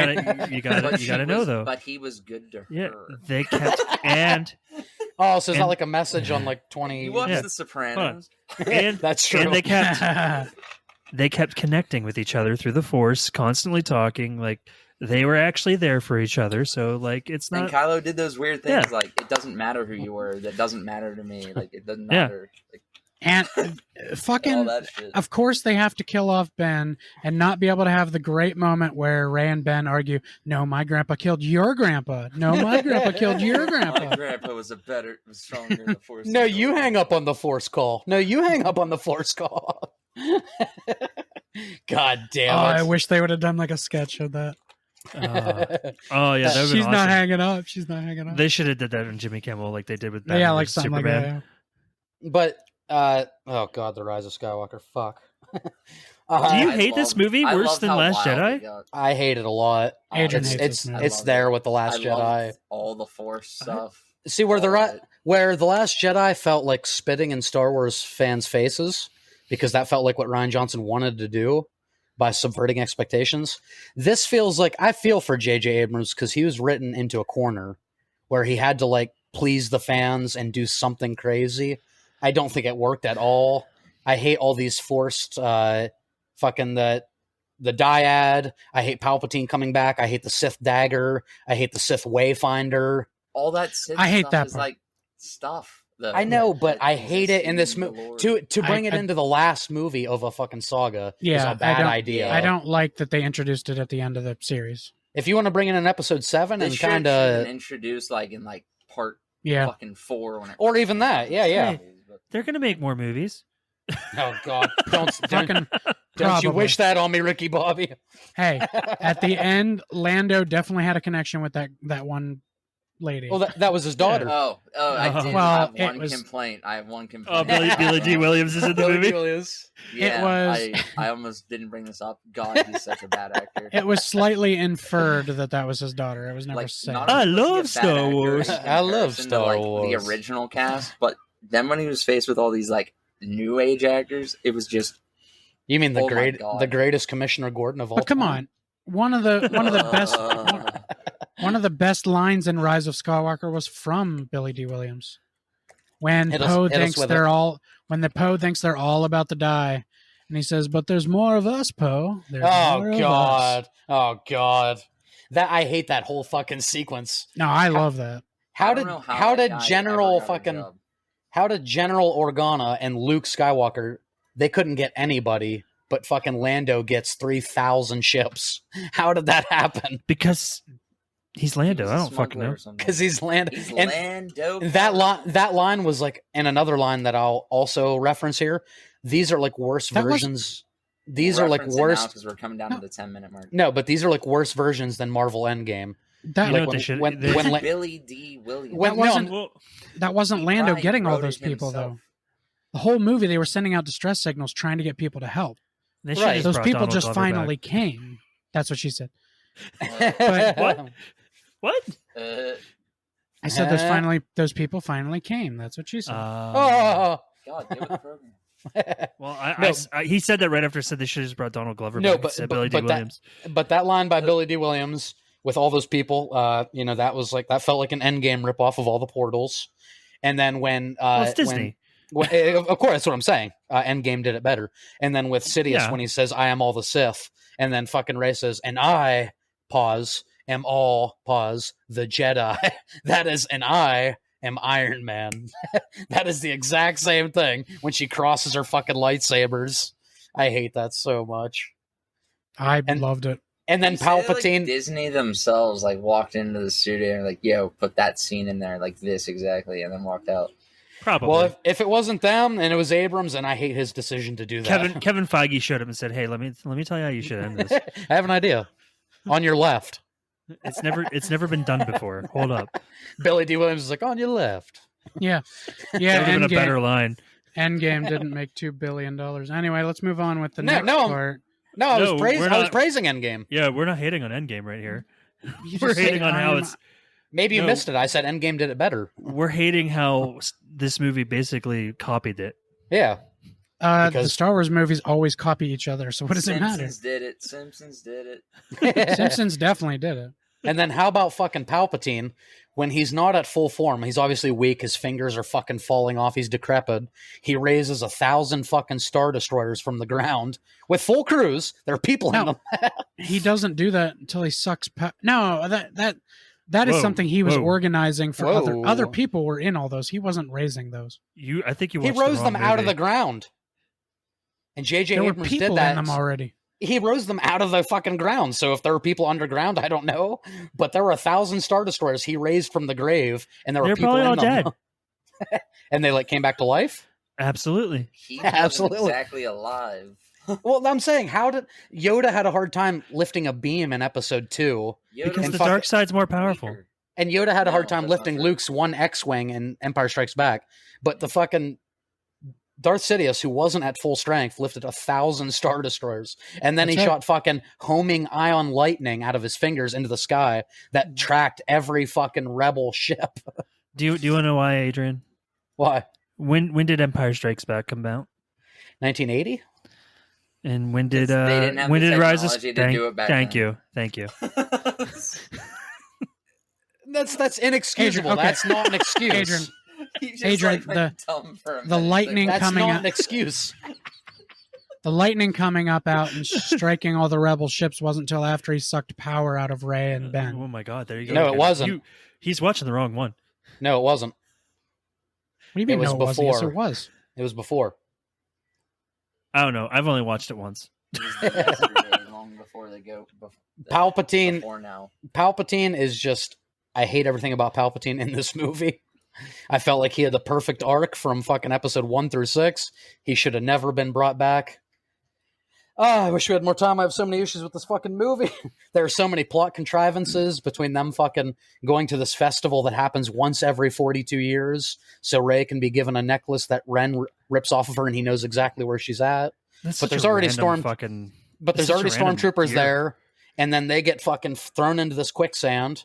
Speaker 4: You gotta know though.
Speaker 1: But he was good to her.
Speaker 4: Yeah, they kept and.
Speaker 2: Oh, so it's not like a message on like 20.
Speaker 1: You watched The Sopranos.
Speaker 4: And
Speaker 2: that's true.
Speaker 4: And they kept connecting with each other through the Force, constantly talking. Like, they were actually there for each other. So, like, it's not.
Speaker 1: And Kylo did those weird things. Like, it doesn't matter who you were. That doesn't matter to me. Like, it doesn't matter. Like,
Speaker 3: and fucking, of course, they have to kill off Ben and not be able to have the great moment where Rey and Ben argue. No, my grandpa killed your grandpa. No, my grandpa killed your grandpa.
Speaker 1: My grandpa was stronger in the Force.
Speaker 2: No, you hang up on the Force call. No, you hang up on the Force call. God damn it!
Speaker 3: I wish they would have done like a sketch of that.
Speaker 4: Oh yeah, that
Speaker 3: she's
Speaker 4: awesome.
Speaker 3: not hanging up. She's not hanging up.
Speaker 4: They should have did that on Jimmy Kimmel, like they did with Batman
Speaker 3: like something
Speaker 4: Superman.
Speaker 3: like that. Yeah.
Speaker 2: But oh god, The Rise of Skywalker. Fuck.
Speaker 4: Do you hate this movie worse than Last Jedi?
Speaker 2: I hate it a lot.
Speaker 3: Adrian
Speaker 2: it's there with The Last Jedi.
Speaker 1: All the Force stuff.
Speaker 2: See where The Last Jedi felt like spitting in Star Wars fans' faces because that felt like what Rian Johnson wanted to do by subverting expectations. This feels like I feel for J.J. Abrams because he was written into a corner where he had to like please the fans and do something crazy. I don't think it worked at all. I hate all these forced fucking the dyad. I hate Palpatine coming back. I hate the Sith dagger. I hate the Sith Wayfinder.
Speaker 1: All that Sith
Speaker 3: I hate
Speaker 1: stuff
Speaker 3: that
Speaker 1: is
Speaker 3: part.
Speaker 1: like stuff.
Speaker 2: I know, but I hate it in this movie. To bring it into the last movie of a fucking saga is a bad idea.
Speaker 3: I don't like that they introduced it at the end of the series.
Speaker 2: If you want to bring it in Episode 7 and kind of
Speaker 1: introduce like in like part fucking 4 when
Speaker 2: or even that, yeah.
Speaker 4: Hey, they're gonna make more movies.
Speaker 2: Oh God! Don't you wish that on me, Ricky Bobby?
Speaker 3: Hey, at the end, Lando definitely had a connection with that one lady.
Speaker 2: Well, that was his daughter.
Speaker 1: Oh, I did have one complaint. I have one complaint.
Speaker 4: Oh, Billy D. Williams is in the movie.
Speaker 1: Yeah,
Speaker 3: it was.
Speaker 1: I almost didn't bring this up. God, he's such a bad actor.
Speaker 3: It was slightly inferred that was his daughter. It was never said.
Speaker 4: I love Star Wars.
Speaker 2: I love Star Wars.
Speaker 1: The original cast, but then when he was faced with all these like new age actors, it was just.
Speaker 2: You mean the greatest Commissioner Gordon of all?
Speaker 3: But come on, one of the best. One of the best lines in Rise of Skywalker was from Billy D. Williams. When Poe thinks they're all about to die, and he says, "But there's more of us, Poe."
Speaker 2: Oh God! That I hate that whole fucking sequence.
Speaker 3: No, I love that.
Speaker 2: How did General Organa and Luke Skywalker? They couldn't get anybody, but fucking Lando gets 3,000 ships. How did that happen?
Speaker 4: Because. He's Lando. I don't fucking know.
Speaker 2: Because he's Lando.
Speaker 1: He's Lando.
Speaker 2: That line was like, and another line that I'll also reference here. These are like worse versions. These are like worse
Speaker 1: because we're coming down to the 10-minute mark.
Speaker 2: No, but these are like worse versions than Marvel Endgame.
Speaker 3: That
Speaker 2: when
Speaker 1: Billy D. Williams.
Speaker 3: That wasn't Lando getting all those people though. The whole movie they were sending out distress signals trying to get people to help.
Speaker 4: Right.
Speaker 3: Those people just finally came. That's what she said.
Speaker 4: But what? What?
Speaker 3: I said those people finally came. That's what she said.
Speaker 2: God,
Speaker 1: get with the program.
Speaker 4: Well, he said that right after I said they should have just brought Donald Glover back instead of Billy D. Williams.
Speaker 2: But that line by Billy D. Williams with all those people, that was like that felt like an Endgame ripoff of all the portals. And then when
Speaker 4: it's Disney.
Speaker 2: Of course, that's what I'm saying. Endgame did it better. And then with Sidious when he says, "I am all the Sith," and then fucking Rey says, "And I am all the Jedi." That is, and I am Iron Man. That is the exact same thing when she crosses her fucking lightsabers. I hate that so much.
Speaker 3: I loved it.
Speaker 2: And then Palpatine,
Speaker 1: Disney themselves walked into the studio and yo, put that scene in there this exactly, and then walked out.
Speaker 4: Probably.
Speaker 2: Well, if it wasn't them and it was Abrams, and I hate his decision to do that.
Speaker 4: Kevin Feige showed up and said, "Hey, let me tell you how you should end this."
Speaker 2: I have an idea. On your left.
Speaker 4: It's never been done before. Hold up.
Speaker 2: Billy D. Williams is like, on your left.
Speaker 3: Yeah.
Speaker 4: That would have been a better line.
Speaker 3: Endgame didn't make $2 billion. Anyway, let's move on with the next part.
Speaker 2: No, I was praising Endgame.
Speaker 4: Yeah, we're not hating on Endgame right here. We're hating on how it's...
Speaker 2: Maybe you missed it. I said Endgame did it better.
Speaker 4: We're hating how this movie basically copied it.
Speaker 2: Yeah.
Speaker 3: The Star Wars movies always copy each other, so what does it matter?
Speaker 1: Simpsons did it.
Speaker 3: Simpsons definitely did it.
Speaker 2: And then how about fucking Palpatine? When he's not at full form, he's obviously weak, his fingers are fucking falling off, he's decrepit. He raises 1,000 fucking Star Destroyers from the ground with full crews. There are people in them.
Speaker 3: He doesn't do that until he sucks... No, that is something he was organizing for other people were in all those. He wasn't raising those.
Speaker 4: I think you
Speaker 2: He rose them out of the ground. And J.J. Abrams did that.
Speaker 3: In them already.
Speaker 2: He rose them out of the fucking ground. So if there were people underground, I don't know. But there were 1,000 Star Destroyers he raised from the grave, and there were people in them. They're probably all dead. And they came back to life?
Speaker 4: Absolutely.
Speaker 1: He wasn't exactly alive.
Speaker 2: Well, I'm saying, how did Yoda had a hard time lifting a beam in episode 2?
Speaker 4: Because the dark side's more powerful.
Speaker 2: And Yoda had a hard time lifting Luke's one X-Wing in Empire Strikes Back. But the fucking Darth Sidious, who wasn't at full strength, lifted 1,000 Star Destroyers. And then he shot fucking homing ion lightning out of his fingers into the sky that tracked every fucking rebel ship.
Speaker 4: Do you want to know why, Adrian?
Speaker 2: Why?
Speaker 4: When did Empire Strikes Back come out?
Speaker 2: 1980?
Speaker 4: And when did Rise of Thank you.
Speaker 2: That's inexcusable.
Speaker 3: Adrian, okay.
Speaker 2: That's not an excuse.
Speaker 3: Adrian, the lightning
Speaker 2: that's
Speaker 3: coming
Speaker 2: not
Speaker 3: up.
Speaker 2: an excuse.
Speaker 3: The lightning coming up out and striking all the rebel ships wasn't until after he sucked power out of Rey and Ben.
Speaker 4: Oh my God! There you go.
Speaker 2: No, it wasn't.
Speaker 4: He's watching the wrong one.
Speaker 2: No, it wasn't.
Speaker 3: What do you mean?
Speaker 2: It was before.
Speaker 3: Yes, it was.
Speaker 2: It was before.
Speaker 4: I don't know. I've only watched it once.
Speaker 1: Long before they go.
Speaker 2: Palpatine.
Speaker 1: Before now.
Speaker 2: Palpatine is just. I hate everything about Palpatine in this movie. I felt like he had the perfect arc from fucking episode 1 through 6. He should have never been brought back. I wish we had more time. I have so many issues with this fucking movie. There are so many plot contrivances between them fucking going to this festival that happens once every 42 years so Rey can be given a necklace that Ren rips off of her and he knows exactly where she's at. But there's already stormtroopers there, and then they get fucking thrown into this quicksand,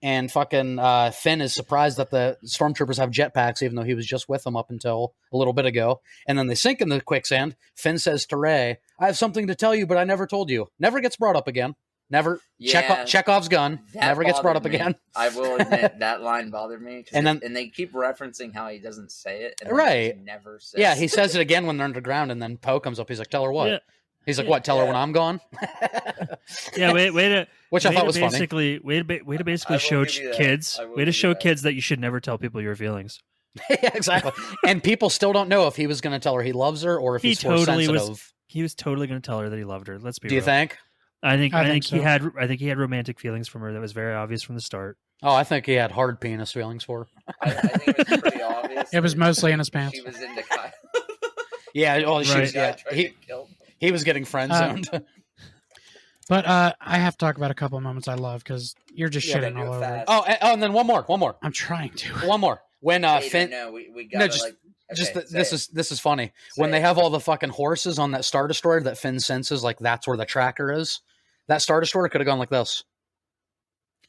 Speaker 2: and fucking Finn is surprised that the stormtroopers have jetpacks, even though he was just with them up until a little bit ago. And then they sink in the quicksand. Finn says to Rey, "I have something to tell you, but I never told you." Never gets brought up again. Never.
Speaker 1: Yeah,
Speaker 2: Chekhov's gun never gets brought up again.
Speaker 1: I will admit that line bothered me. And they keep referencing how he doesn't say it. And
Speaker 2: right.
Speaker 1: He never says
Speaker 2: it. He says it again when they're underground, and then Poe comes up. He's like, "Tell her what?" Yeah. He's like, "What? Tell her when I'm gone." Which I thought was funny.
Speaker 4: Way to basically show kids. Way to show kids that you should never tell people your feelings.
Speaker 2: Yeah, exactly. And people still don't know if he was going to tell her he loves her or if he's force sensitive.
Speaker 4: He was totally going to tell her that he loved her. Let's be real.
Speaker 2: Do you think?
Speaker 4: I think so. he had romantic feelings from her that was very obvious from the start.
Speaker 2: Oh, I think he had hard penis feelings for her.
Speaker 1: I think it was pretty obvious.
Speaker 3: It was mostly in his pants.
Speaker 1: She was into Kyle.
Speaker 2: Yeah, he was getting friend zoned.
Speaker 3: But I have to talk about a couple of moments I love because you're just shitting all over it.
Speaker 2: Oh, and then one more.
Speaker 3: I'm trying to.
Speaker 2: One more. When Finn.
Speaker 1: We got
Speaker 2: this is funny. When they have all the fucking horses on that Star Destroyer that Finn senses, like that's where the tracker is. That Star Destroyer could have gone like this.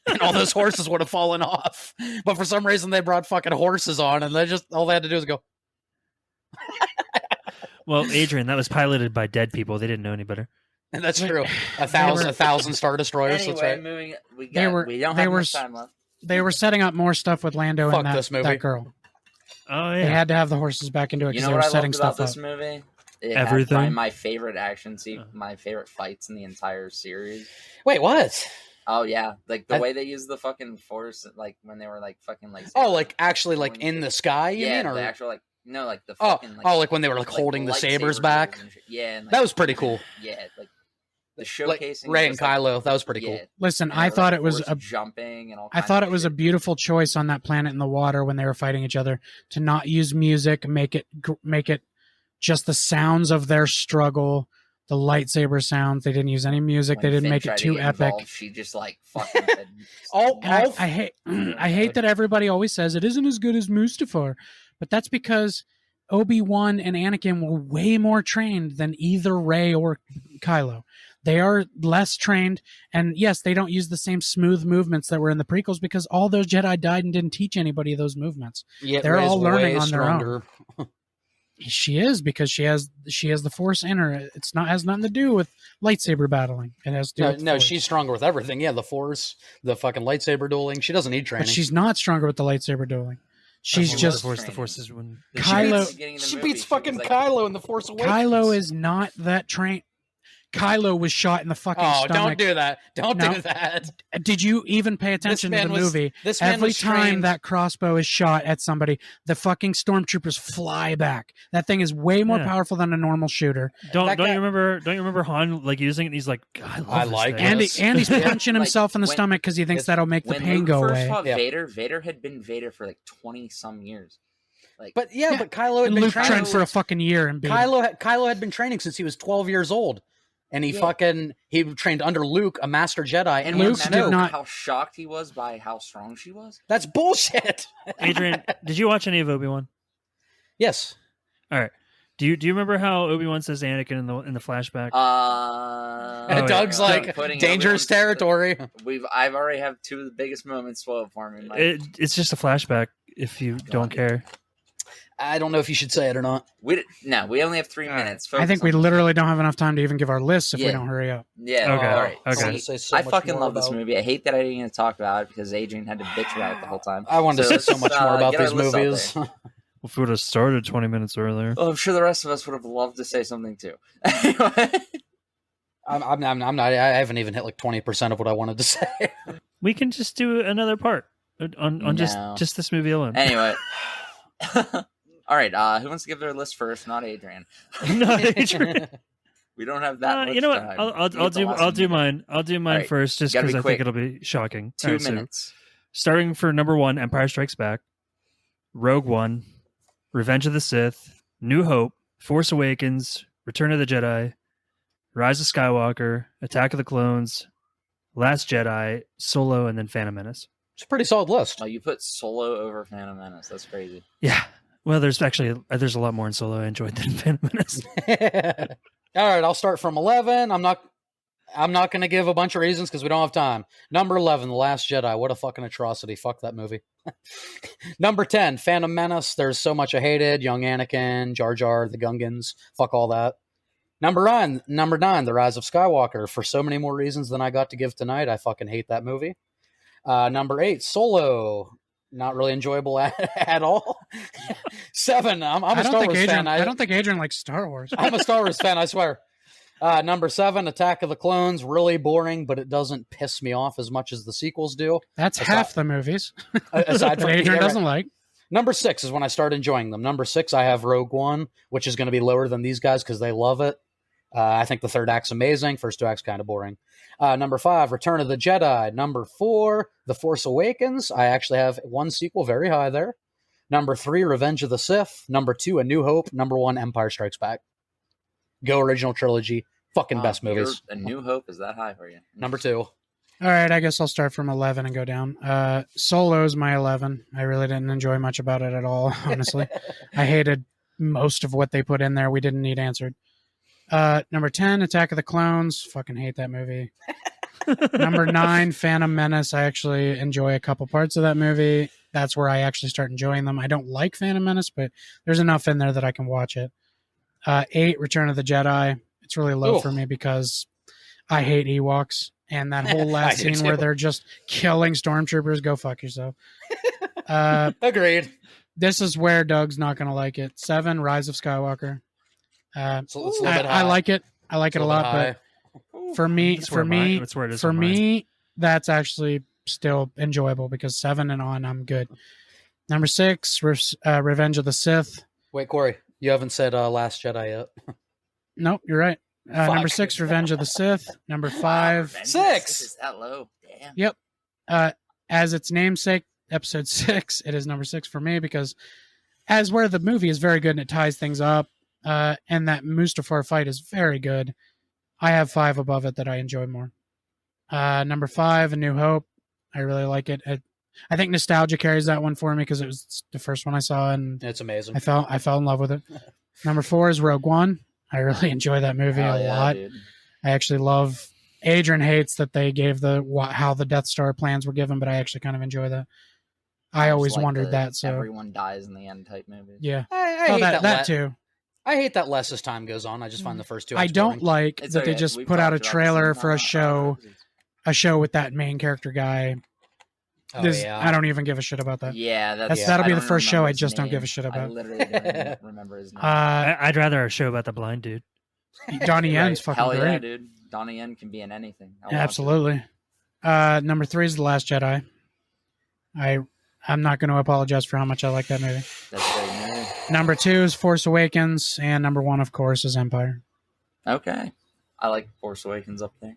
Speaker 2: And all those horses would have fallen off. But for some reason they brought fucking horses on and all they had to do was go.
Speaker 4: Well, Adrian, that was piloted by dead people. They didn't know any better.
Speaker 2: And that's true. 1,000 Star Destroyers.
Speaker 1: Anyway,
Speaker 2: that's right.
Speaker 1: moving. We don't have much time left.
Speaker 3: They were setting up more stuff with Lando and that girl.
Speaker 4: Oh yeah.
Speaker 3: They had to have the horses back into it because they were setting stuff up.
Speaker 1: This movie? It
Speaker 4: Everything.
Speaker 1: Had my favorite action scene, my favorite fights in the entire series.
Speaker 2: Wait, what?
Speaker 1: Oh yeah, like the way they use the fucking force, like when they were like fucking like.
Speaker 2: Oh, like actually, like in the sky? You mean, or
Speaker 1: the actual like No, like the fucking
Speaker 2: like when they were like holding the sabers back.
Speaker 1: Yeah, and,
Speaker 2: that was pretty cool.
Speaker 1: And,
Speaker 2: the sabers back.
Speaker 1: Yeah, and,
Speaker 2: that was pretty cool.
Speaker 1: Yeah, like the showcasing
Speaker 2: Rey and Kylo. That was pretty cool.
Speaker 3: Listen, I thought it was
Speaker 1: jumping and all.
Speaker 3: I thought it was a beautiful choice on that planet in the water when they were fighting each other to not use music, make it just the sounds of their struggle. The lightsaber sounds. They didn't use any music. They didn't make it too epic.
Speaker 1: She just like fucking.
Speaker 3: I hate that everybody always says it isn't as good as Mustafar, but that's because Obi-Wan and Anakin were way more trained than either Rey or Kylo. They are less trained, and yes, they don't use the same smooth movements that were in the prequels because all those Jedi died and didn't teach anybody those movements.
Speaker 2: Yeah,
Speaker 3: they're
Speaker 2: Rey's
Speaker 3: all learning on
Speaker 2: stronger.
Speaker 3: their own. She is because she has the Force in her. Has nothing to do with lightsaber battling. It has to do with
Speaker 2: she's stronger with everything. Yeah, the Force, the fucking lightsaber dueling. She doesn't need training.
Speaker 3: But she's not stronger with the lightsaber dueling. She's just
Speaker 4: the Force is when
Speaker 3: Kylo.
Speaker 2: She beats fucking Kylo in the Force Awakens.
Speaker 3: Kylo is not that trained. Kylo was shot in the fucking stomach.
Speaker 2: Don't do that. Don't do that.
Speaker 3: Did you even pay attention to the movie? Every time that crossbow is shot at somebody, the fucking stormtroopers fly back. That thing is way more powerful than a normal shooter.
Speaker 4: Don't you remember Han like using it? And he's like, I like
Speaker 3: it. And he's punching himself in the stomach because he thinks that'll make the pain go away.
Speaker 1: Vader had been Vader for like 20 some years.
Speaker 2: But Kylo had been
Speaker 3: Luke trained for a fucking year. And
Speaker 2: Kylo had been training since he was 12 years old. And he trained under Luke, a master Jedi.
Speaker 1: And Luke did not. How shocked he was by how strong she was.
Speaker 2: That's bullshit.
Speaker 4: Adrian, did you watch any of Obi-Wan?
Speaker 2: Yes.
Speaker 4: All right. Do you remember how Obi-Wan says to Anakin in the flashback?
Speaker 2: Doug's like dangerous territory.
Speaker 1: I've already have two of the biggest moments spoiled for me.
Speaker 4: It's just a flashback. If you don't care.
Speaker 2: I don't know if you should say it or not.
Speaker 1: We only have 3 minutes.
Speaker 3: I think we literally don't have enough time to even give our lists if we don't hurry up.
Speaker 1: Yeah.
Speaker 4: Okay.
Speaker 1: All right.
Speaker 4: Okay.
Speaker 1: I fucking love this movie. I hate that I didn't even talk about it because Adrian had to bitch about it the whole time.
Speaker 2: I wanted to say so much more about these movies.
Speaker 4: If we would have started 20 minutes earlier.
Speaker 1: Oh, I'm sure the rest of us would have loved to say something too.
Speaker 2: I'm not. I haven't even hit like 20% of what I wanted to say.
Speaker 4: We can just do another part on just this movie alone.
Speaker 1: Anyway. All right, who wants to give their list first? Not Adrian.
Speaker 4: Not Adrian.
Speaker 1: We don't have that much
Speaker 4: you know what?
Speaker 1: time.
Speaker 4: I'll do mine. I'll do mine first, just because I think it'll be shocking.
Speaker 1: 2 minutes.
Speaker 4: So, starting for number 1, Empire Strikes Back, Rogue One, Revenge of the Sith, New Hope, Force Awakens, Return of the Jedi, Rise of Skywalker, Attack of the Clones, Last Jedi, Solo, and then Phantom Menace.
Speaker 2: It's a pretty solid list.
Speaker 1: Oh, you put Solo over Phantom Menace. That's crazy.
Speaker 4: Yeah. Well, there's a lot more in Solo I enjoyed than Phantom Menace.
Speaker 2: All right, I'll start from 11. I'm not going to give a bunch of reasons because we don't have time. Number 11, The Last Jedi. What a fucking atrocity. Fuck that movie. Number 10, Phantom Menace. There's so much I hated. Young Anakin, Jar Jar, the Gungans. Fuck all that. Number 9, The Rise of Skywalker. For so many more reasons than I got to give tonight, I fucking hate that movie. Number 8, Solo. Not really enjoyable at all. 7, I'm a Star Wars fan.
Speaker 3: I don't think Adrian likes Star Wars.
Speaker 2: I'm a Star Wars fan, I swear. Number 7, Attack of the Clones. Really boring, but it doesn't piss me off as much as the sequels do.
Speaker 3: That's half the movies.
Speaker 2: Aside from
Speaker 3: Adrian doesn't like.
Speaker 2: Number 6 is when I start enjoying them. Number 6, I have Rogue One, which is going to be lower than these guys because they love it. I think the third act's amazing. First 2 acts kind of boring. Number 5, Return of the Jedi. Number 4, The Force Awakens. I actually have one sequel very high there. Number 3, Revenge of the Sith. Number 2, A New Hope. Number 1, Empire Strikes Back. Go original trilogy. Fucking best movies.
Speaker 1: A New Hope is that high for you?
Speaker 2: Number 2.
Speaker 3: All right, I guess I'll start from 11 and go down. Solo's my 11. I really didn't enjoy much about it at all, honestly. I hated most of what they put in there. We didn't need answered. Number 10, Attack of the Clones. Fucking hate that movie. Number 9, Phantom Menace. I actually enjoy a couple parts of that movie. That's where I actually start enjoying them. I don't like Phantom Menace, but there's enough in there that I can watch it. 8, Return of the Jedi. It's really low for me because I hate Ewoks. And that whole last scene where they're just killing stormtroopers, go fuck yourself.
Speaker 2: Agreed.
Speaker 3: This is where Doug's not going to like it. 7, Rise of Skywalker.
Speaker 2: So it's a little bit high.
Speaker 3: I like it. I like it a lot, but for me, that's actually still enjoyable because 7 and on, I'm good. Number 6, Revenge of the Sith.
Speaker 2: Wait, Corey, you haven't said Last Jedi yet.
Speaker 3: Nope, you're right. Number 6, Revenge of the Sith. Number 5,
Speaker 1: Revenge of the
Speaker 2: 6.
Speaker 1: Sith is that low? Damn.
Speaker 3: Yep. As its namesake, episode 6, it is number 6 for me because as where the movie is very good and it ties things up, and that Mustafar fight is very good, I have 5 above it that I enjoy more. Number 5, A New Hope. I really like it. I think nostalgia carries that one for me because it was the first one I saw and
Speaker 2: It's amazing.
Speaker 3: I fell in love with it. Number 4 is Rogue One. I really enjoy that movie a lot.
Speaker 1: Dude.
Speaker 3: I actually love. Adrian hates that they gave how the Death Star plans were given, but I actually kind of enjoy that. I always
Speaker 1: like
Speaker 3: wondered that. So
Speaker 1: everyone dies in the end type movie.
Speaker 3: yeah,
Speaker 2: I hate
Speaker 3: that too.
Speaker 2: I hate that less as time goes on. I just find the first 2.
Speaker 3: I don't like
Speaker 1: It's
Speaker 3: that they
Speaker 1: okay.
Speaker 3: just
Speaker 1: We've
Speaker 3: put out a
Speaker 1: talked about
Speaker 3: trailer
Speaker 1: this
Speaker 3: for
Speaker 1: in,
Speaker 3: a show with that main character guy.
Speaker 2: Oh, yeah.
Speaker 3: I don't even give a shit about that.
Speaker 1: Yeah,
Speaker 3: That'll
Speaker 1: I
Speaker 3: be the
Speaker 1: don't
Speaker 3: first show
Speaker 1: remember
Speaker 3: I
Speaker 1: his
Speaker 3: just don't
Speaker 1: name.
Speaker 3: give a shit
Speaker 1: I
Speaker 3: about.
Speaker 1: literally don't remember his name.
Speaker 4: I'd rather a show about the blind dude.
Speaker 3: Donnie Yen's fucking
Speaker 1: Hell
Speaker 3: great.
Speaker 1: yeah, dude. Donnie Yen can be in anything. I'll watch it.
Speaker 3: Absolutely. Number 3 is The Last Jedi. I'm not going to apologize for how much I like that movie.
Speaker 1: That's a great movie.
Speaker 3: Number 2 is Force Awakens, and number 1, of course, is Empire.
Speaker 1: Okay. I like Force Awakens up there.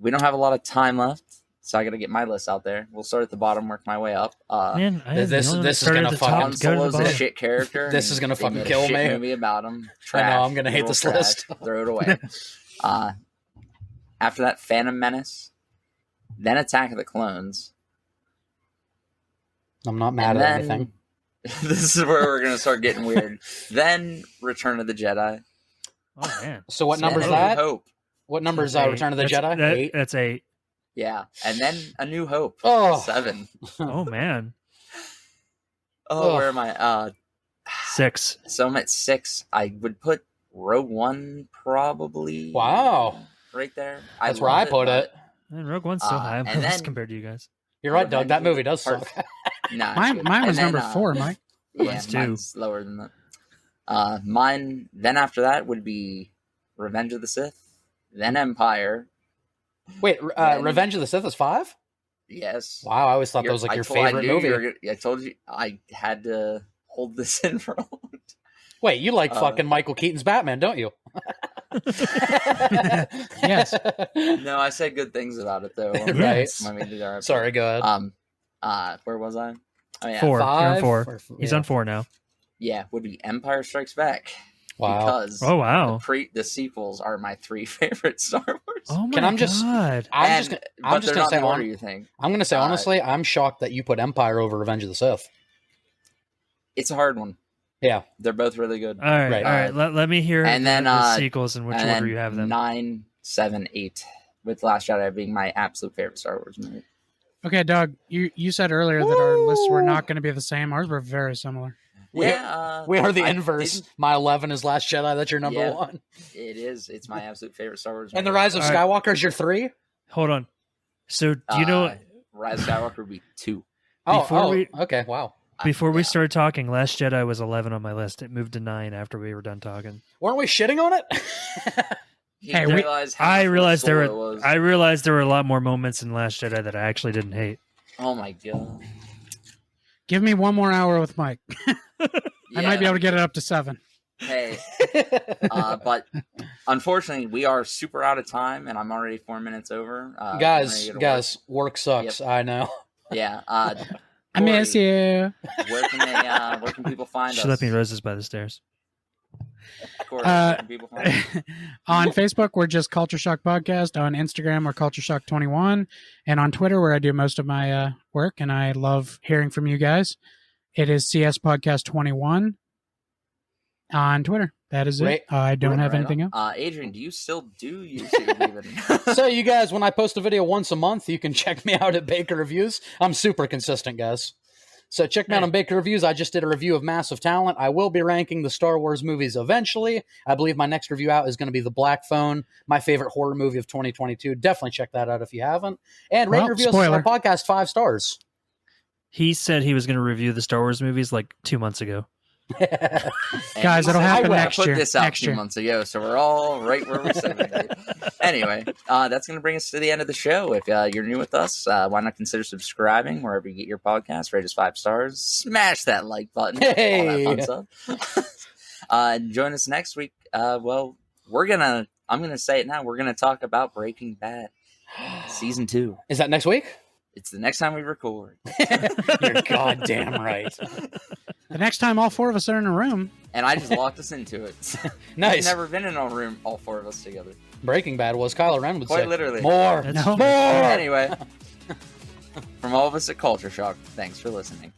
Speaker 1: We don't have a lot of time left, so I got to get my list out there. We'll start at the bottom, work my way up.
Speaker 4: Man,
Speaker 2: this is gonna fucking
Speaker 1: Han Solo's a shit character.
Speaker 2: This is gonna
Speaker 1: they
Speaker 2: fucking
Speaker 1: made a
Speaker 2: kill
Speaker 1: shit
Speaker 2: me.
Speaker 1: Movie about him.
Speaker 2: I know,
Speaker 1: Trash.
Speaker 2: I'm gonna hate
Speaker 1: Literal
Speaker 2: this
Speaker 1: trash.
Speaker 2: list.
Speaker 1: Throw it away. After that, Phantom Menace, then Attack of the Clones.
Speaker 2: I'm not mad
Speaker 1: and
Speaker 2: at
Speaker 1: then-
Speaker 2: anything.
Speaker 1: This is where we're gonna start getting weird. Then Return of the Jedi.
Speaker 4: Oh man,
Speaker 2: So what number's
Speaker 1: then A New
Speaker 2: that?
Speaker 1: Hope.
Speaker 2: What number is
Speaker 4: That's
Speaker 2: Return of the
Speaker 4: eight.
Speaker 2: Jedi? 8?
Speaker 4: That's 8.
Speaker 1: Yeah, and then A New Hope.
Speaker 2: Oh.
Speaker 1: 7.
Speaker 4: Oh man,
Speaker 1: Oh,
Speaker 2: Ugh.
Speaker 1: where am I?
Speaker 4: 6.
Speaker 1: So I'm at 6. I would put Rogue One probably.
Speaker 2: Wow.
Speaker 1: Right there.
Speaker 2: That's where I
Speaker 1: love
Speaker 2: put
Speaker 1: but-
Speaker 2: it.
Speaker 4: And Rogue One's so high on my
Speaker 1: and
Speaker 4: list
Speaker 1: then-
Speaker 4: compared to you guys.
Speaker 2: You're right, Doug. That movie does
Speaker 1: Part-
Speaker 2: suck.
Speaker 1: Nah, it's
Speaker 3: Mine
Speaker 1: good.
Speaker 3: was
Speaker 1: And then,
Speaker 3: number 4, Mike.
Speaker 1: Yeah,
Speaker 4: Mine's 2.
Speaker 1: mine's lower than that. Mine, then after that would be Revenge of the Sith, then Empire.
Speaker 2: Wait,
Speaker 1: Then-
Speaker 2: Revenge of the Sith is 5?
Speaker 1: Yes.
Speaker 2: Wow, I always thought that was like your favorite movie.
Speaker 1: I told you I had to hold this in for a long time.
Speaker 2: Wait, you like fucking Michael Keaton's Batman, don't you?
Speaker 3: Yes.
Speaker 1: No, I said good things about it though.
Speaker 2: Right.
Speaker 1: When we did our
Speaker 2: Sorry, go ahead.
Speaker 1: where was I? Oh yeah,
Speaker 4: 4. You're on
Speaker 2: 5
Speaker 4: 4.
Speaker 2: or-
Speaker 4: He's
Speaker 2: yeah.
Speaker 4: on 4 now.
Speaker 1: yeah, would be Empire Strikes Back.
Speaker 2: Wow.
Speaker 1: Because
Speaker 4: Oh wow.
Speaker 1: the sequels are my 3 favorite Star Wars.
Speaker 4: Oh my
Speaker 2: Can I just-
Speaker 4: god.
Speaker 2: I'm just
Speaker 1: but they're
Speaker 2: gonna
Speaker 1: not
Speaker 2: say
Speaker 1: in the order
Speaker 2: on,
Speaker 1: you think.
Speaker 2: I'm gonna say honestly, I'm shocked that you put Empire over Revenge of the Sith.
Speaker 1: It's a hard one.
Speaker 2: Yeah.
Speaker 1: They're both really good.
Speaker 4: All right,
Speaker 2: Right.
Speaker 4: all right. Let me hear
Speaker 1: And then,
Speaker 4: the sequels and which
Speaker 1: and
Speaker 4: order
Speaker 1: then
Speaker 4: you have them.
Speaker 1: 9, 7, 8, with Last Jedi being my absolute favorite Star Wars movie.
Speaker 3: Okay, Doug, you said earlier that our lists were not going to be the same. Ours were very similar.
Speaker 2: We-
Speaker 1: Yeah,
Speaker 2: We are the
Speaker 1: I
Speaker 2: inverse.
Speaker 1: didn't-
Speaker 2: My 11 is Last Jedi. That's your number
Speaker 1: Yeah.
Speaker 2: 1.
Speaker 1: It is. It's my absolute favorite Star Wars.
Speaker 2: And The
Speaker 1: movie.
Speaker 2: Rise of
Speaker 4: All right.
Speaker 2: Skywalker is your 3?
Speaker 4: Hold on. So do you know
Speaker 1: Rise of Skywalker would be 2.
Speaker 2: Okay, wow.
Speaker 4: before we
Speaker 1: Yeah.
Speaker 4: started talking, Last Jedi was 11 on my list. It moved to 9 after we were done talking.
Speaker 2: Weren't we shitting on it?
Speaker 1: He
Speaker 3: Hey,
Speaker 1: realized how
Speaker 4: I
Speaker 1: much
Speaker 4: realized there
Speaker 1: slow
Speaker 4: were
Speaker 1: it was.
Speaker 4: I realized there were a lot more moments in Last Jedi that I actually didn't hate.
Speaker 1: Oh my god!
Speaker 3: Give me one more hour with Mike. I might be able to get it up to 7.
Speaker 1: Hey, but unfortunately, we are super out of time, and I'm already 4 minutes over.
Speaker 2: guys, work sucks. I know.
Speaker 1: Yeah.
Speaker 3: I miss you.
Speaker 1: Where can people find
Speaker 4: She
Speaker 1: us?
Speaker 4: left me roses by the stairs.
Speaker 1: Corey, where can people find us?
Speaker 3: On Facebook, we're just Culture Shock Podcast. On Instagram, we're Culture Shock 21. And on Twitter, where I do most of my work, and I love hearing from you guys, it is CS Podcast 21 on Twitter. That is
Speaker 2: Right.
Speaker 3: it. I don't have
Speaker 1: Right
Speaker 3: anything
Speaker 1: on.
Speaker 3: else.
Speaker 1: Adrian, do you still do YouTube? Even?
Speaker 2: So, you guys, when I post a video once a month, you can check me out at Baker Reviews. I'm super consistent, guys. So check me out on Baker Reviews. I just did a review of Massive Talent. I will be ranking the Star Wars movies eventually. I believe my next review out is going to be The Black Phone, my favorite horror movie of 2022. Definitely check that out if you haven't. And rate
Speaker 3: Well,
Speaker 2: reviews
Speaker 3: spoiler.
Speaker 2: my podcast 5 stars.
Speaker 4: He said he was going to review the Star Wars movies like 2 months ago.
Speaker 3: Guys, it'll happen next year.
Speaker 1: I put this out
Speaker 3: next
Speaker 1: 2
Speaker 3: year.
Speaker 1: months ago, so we're all right where we're sitting. Anyway, that's going to bring us to the end of the show. If you're new with us, why not consider subscribing wherever you get your podcast? Rate us 5 stars. Smash that like button.
Speaker 2: Hey!
Speaker 1: All that fun stuff. Join us next week. I'm going to say it now. We're going to talk about Breaking Bad Season 2.
Speaker 2: Is that next week?
Speaker 1: It's the next time we record.
Speaker 2: You're goddamn right.
Speaker 3: The next time all 4 of us are in a room.
Speaker 1: And I just locked us into it.
Speaker 2: Nice.
Speaker 1: We've never been in a room, all 4 of us together.
Speaker 2: Breaking Bad was Kylo Ren would
Speaker 1: Quite
Speaker 2: say.
Speaker 1: literally.
Speaker 2: More.
Speaker 3: No.
Speaker 2: More.
Speaker 1: Anyway, from all of us at Culture Shock, thanks for listening.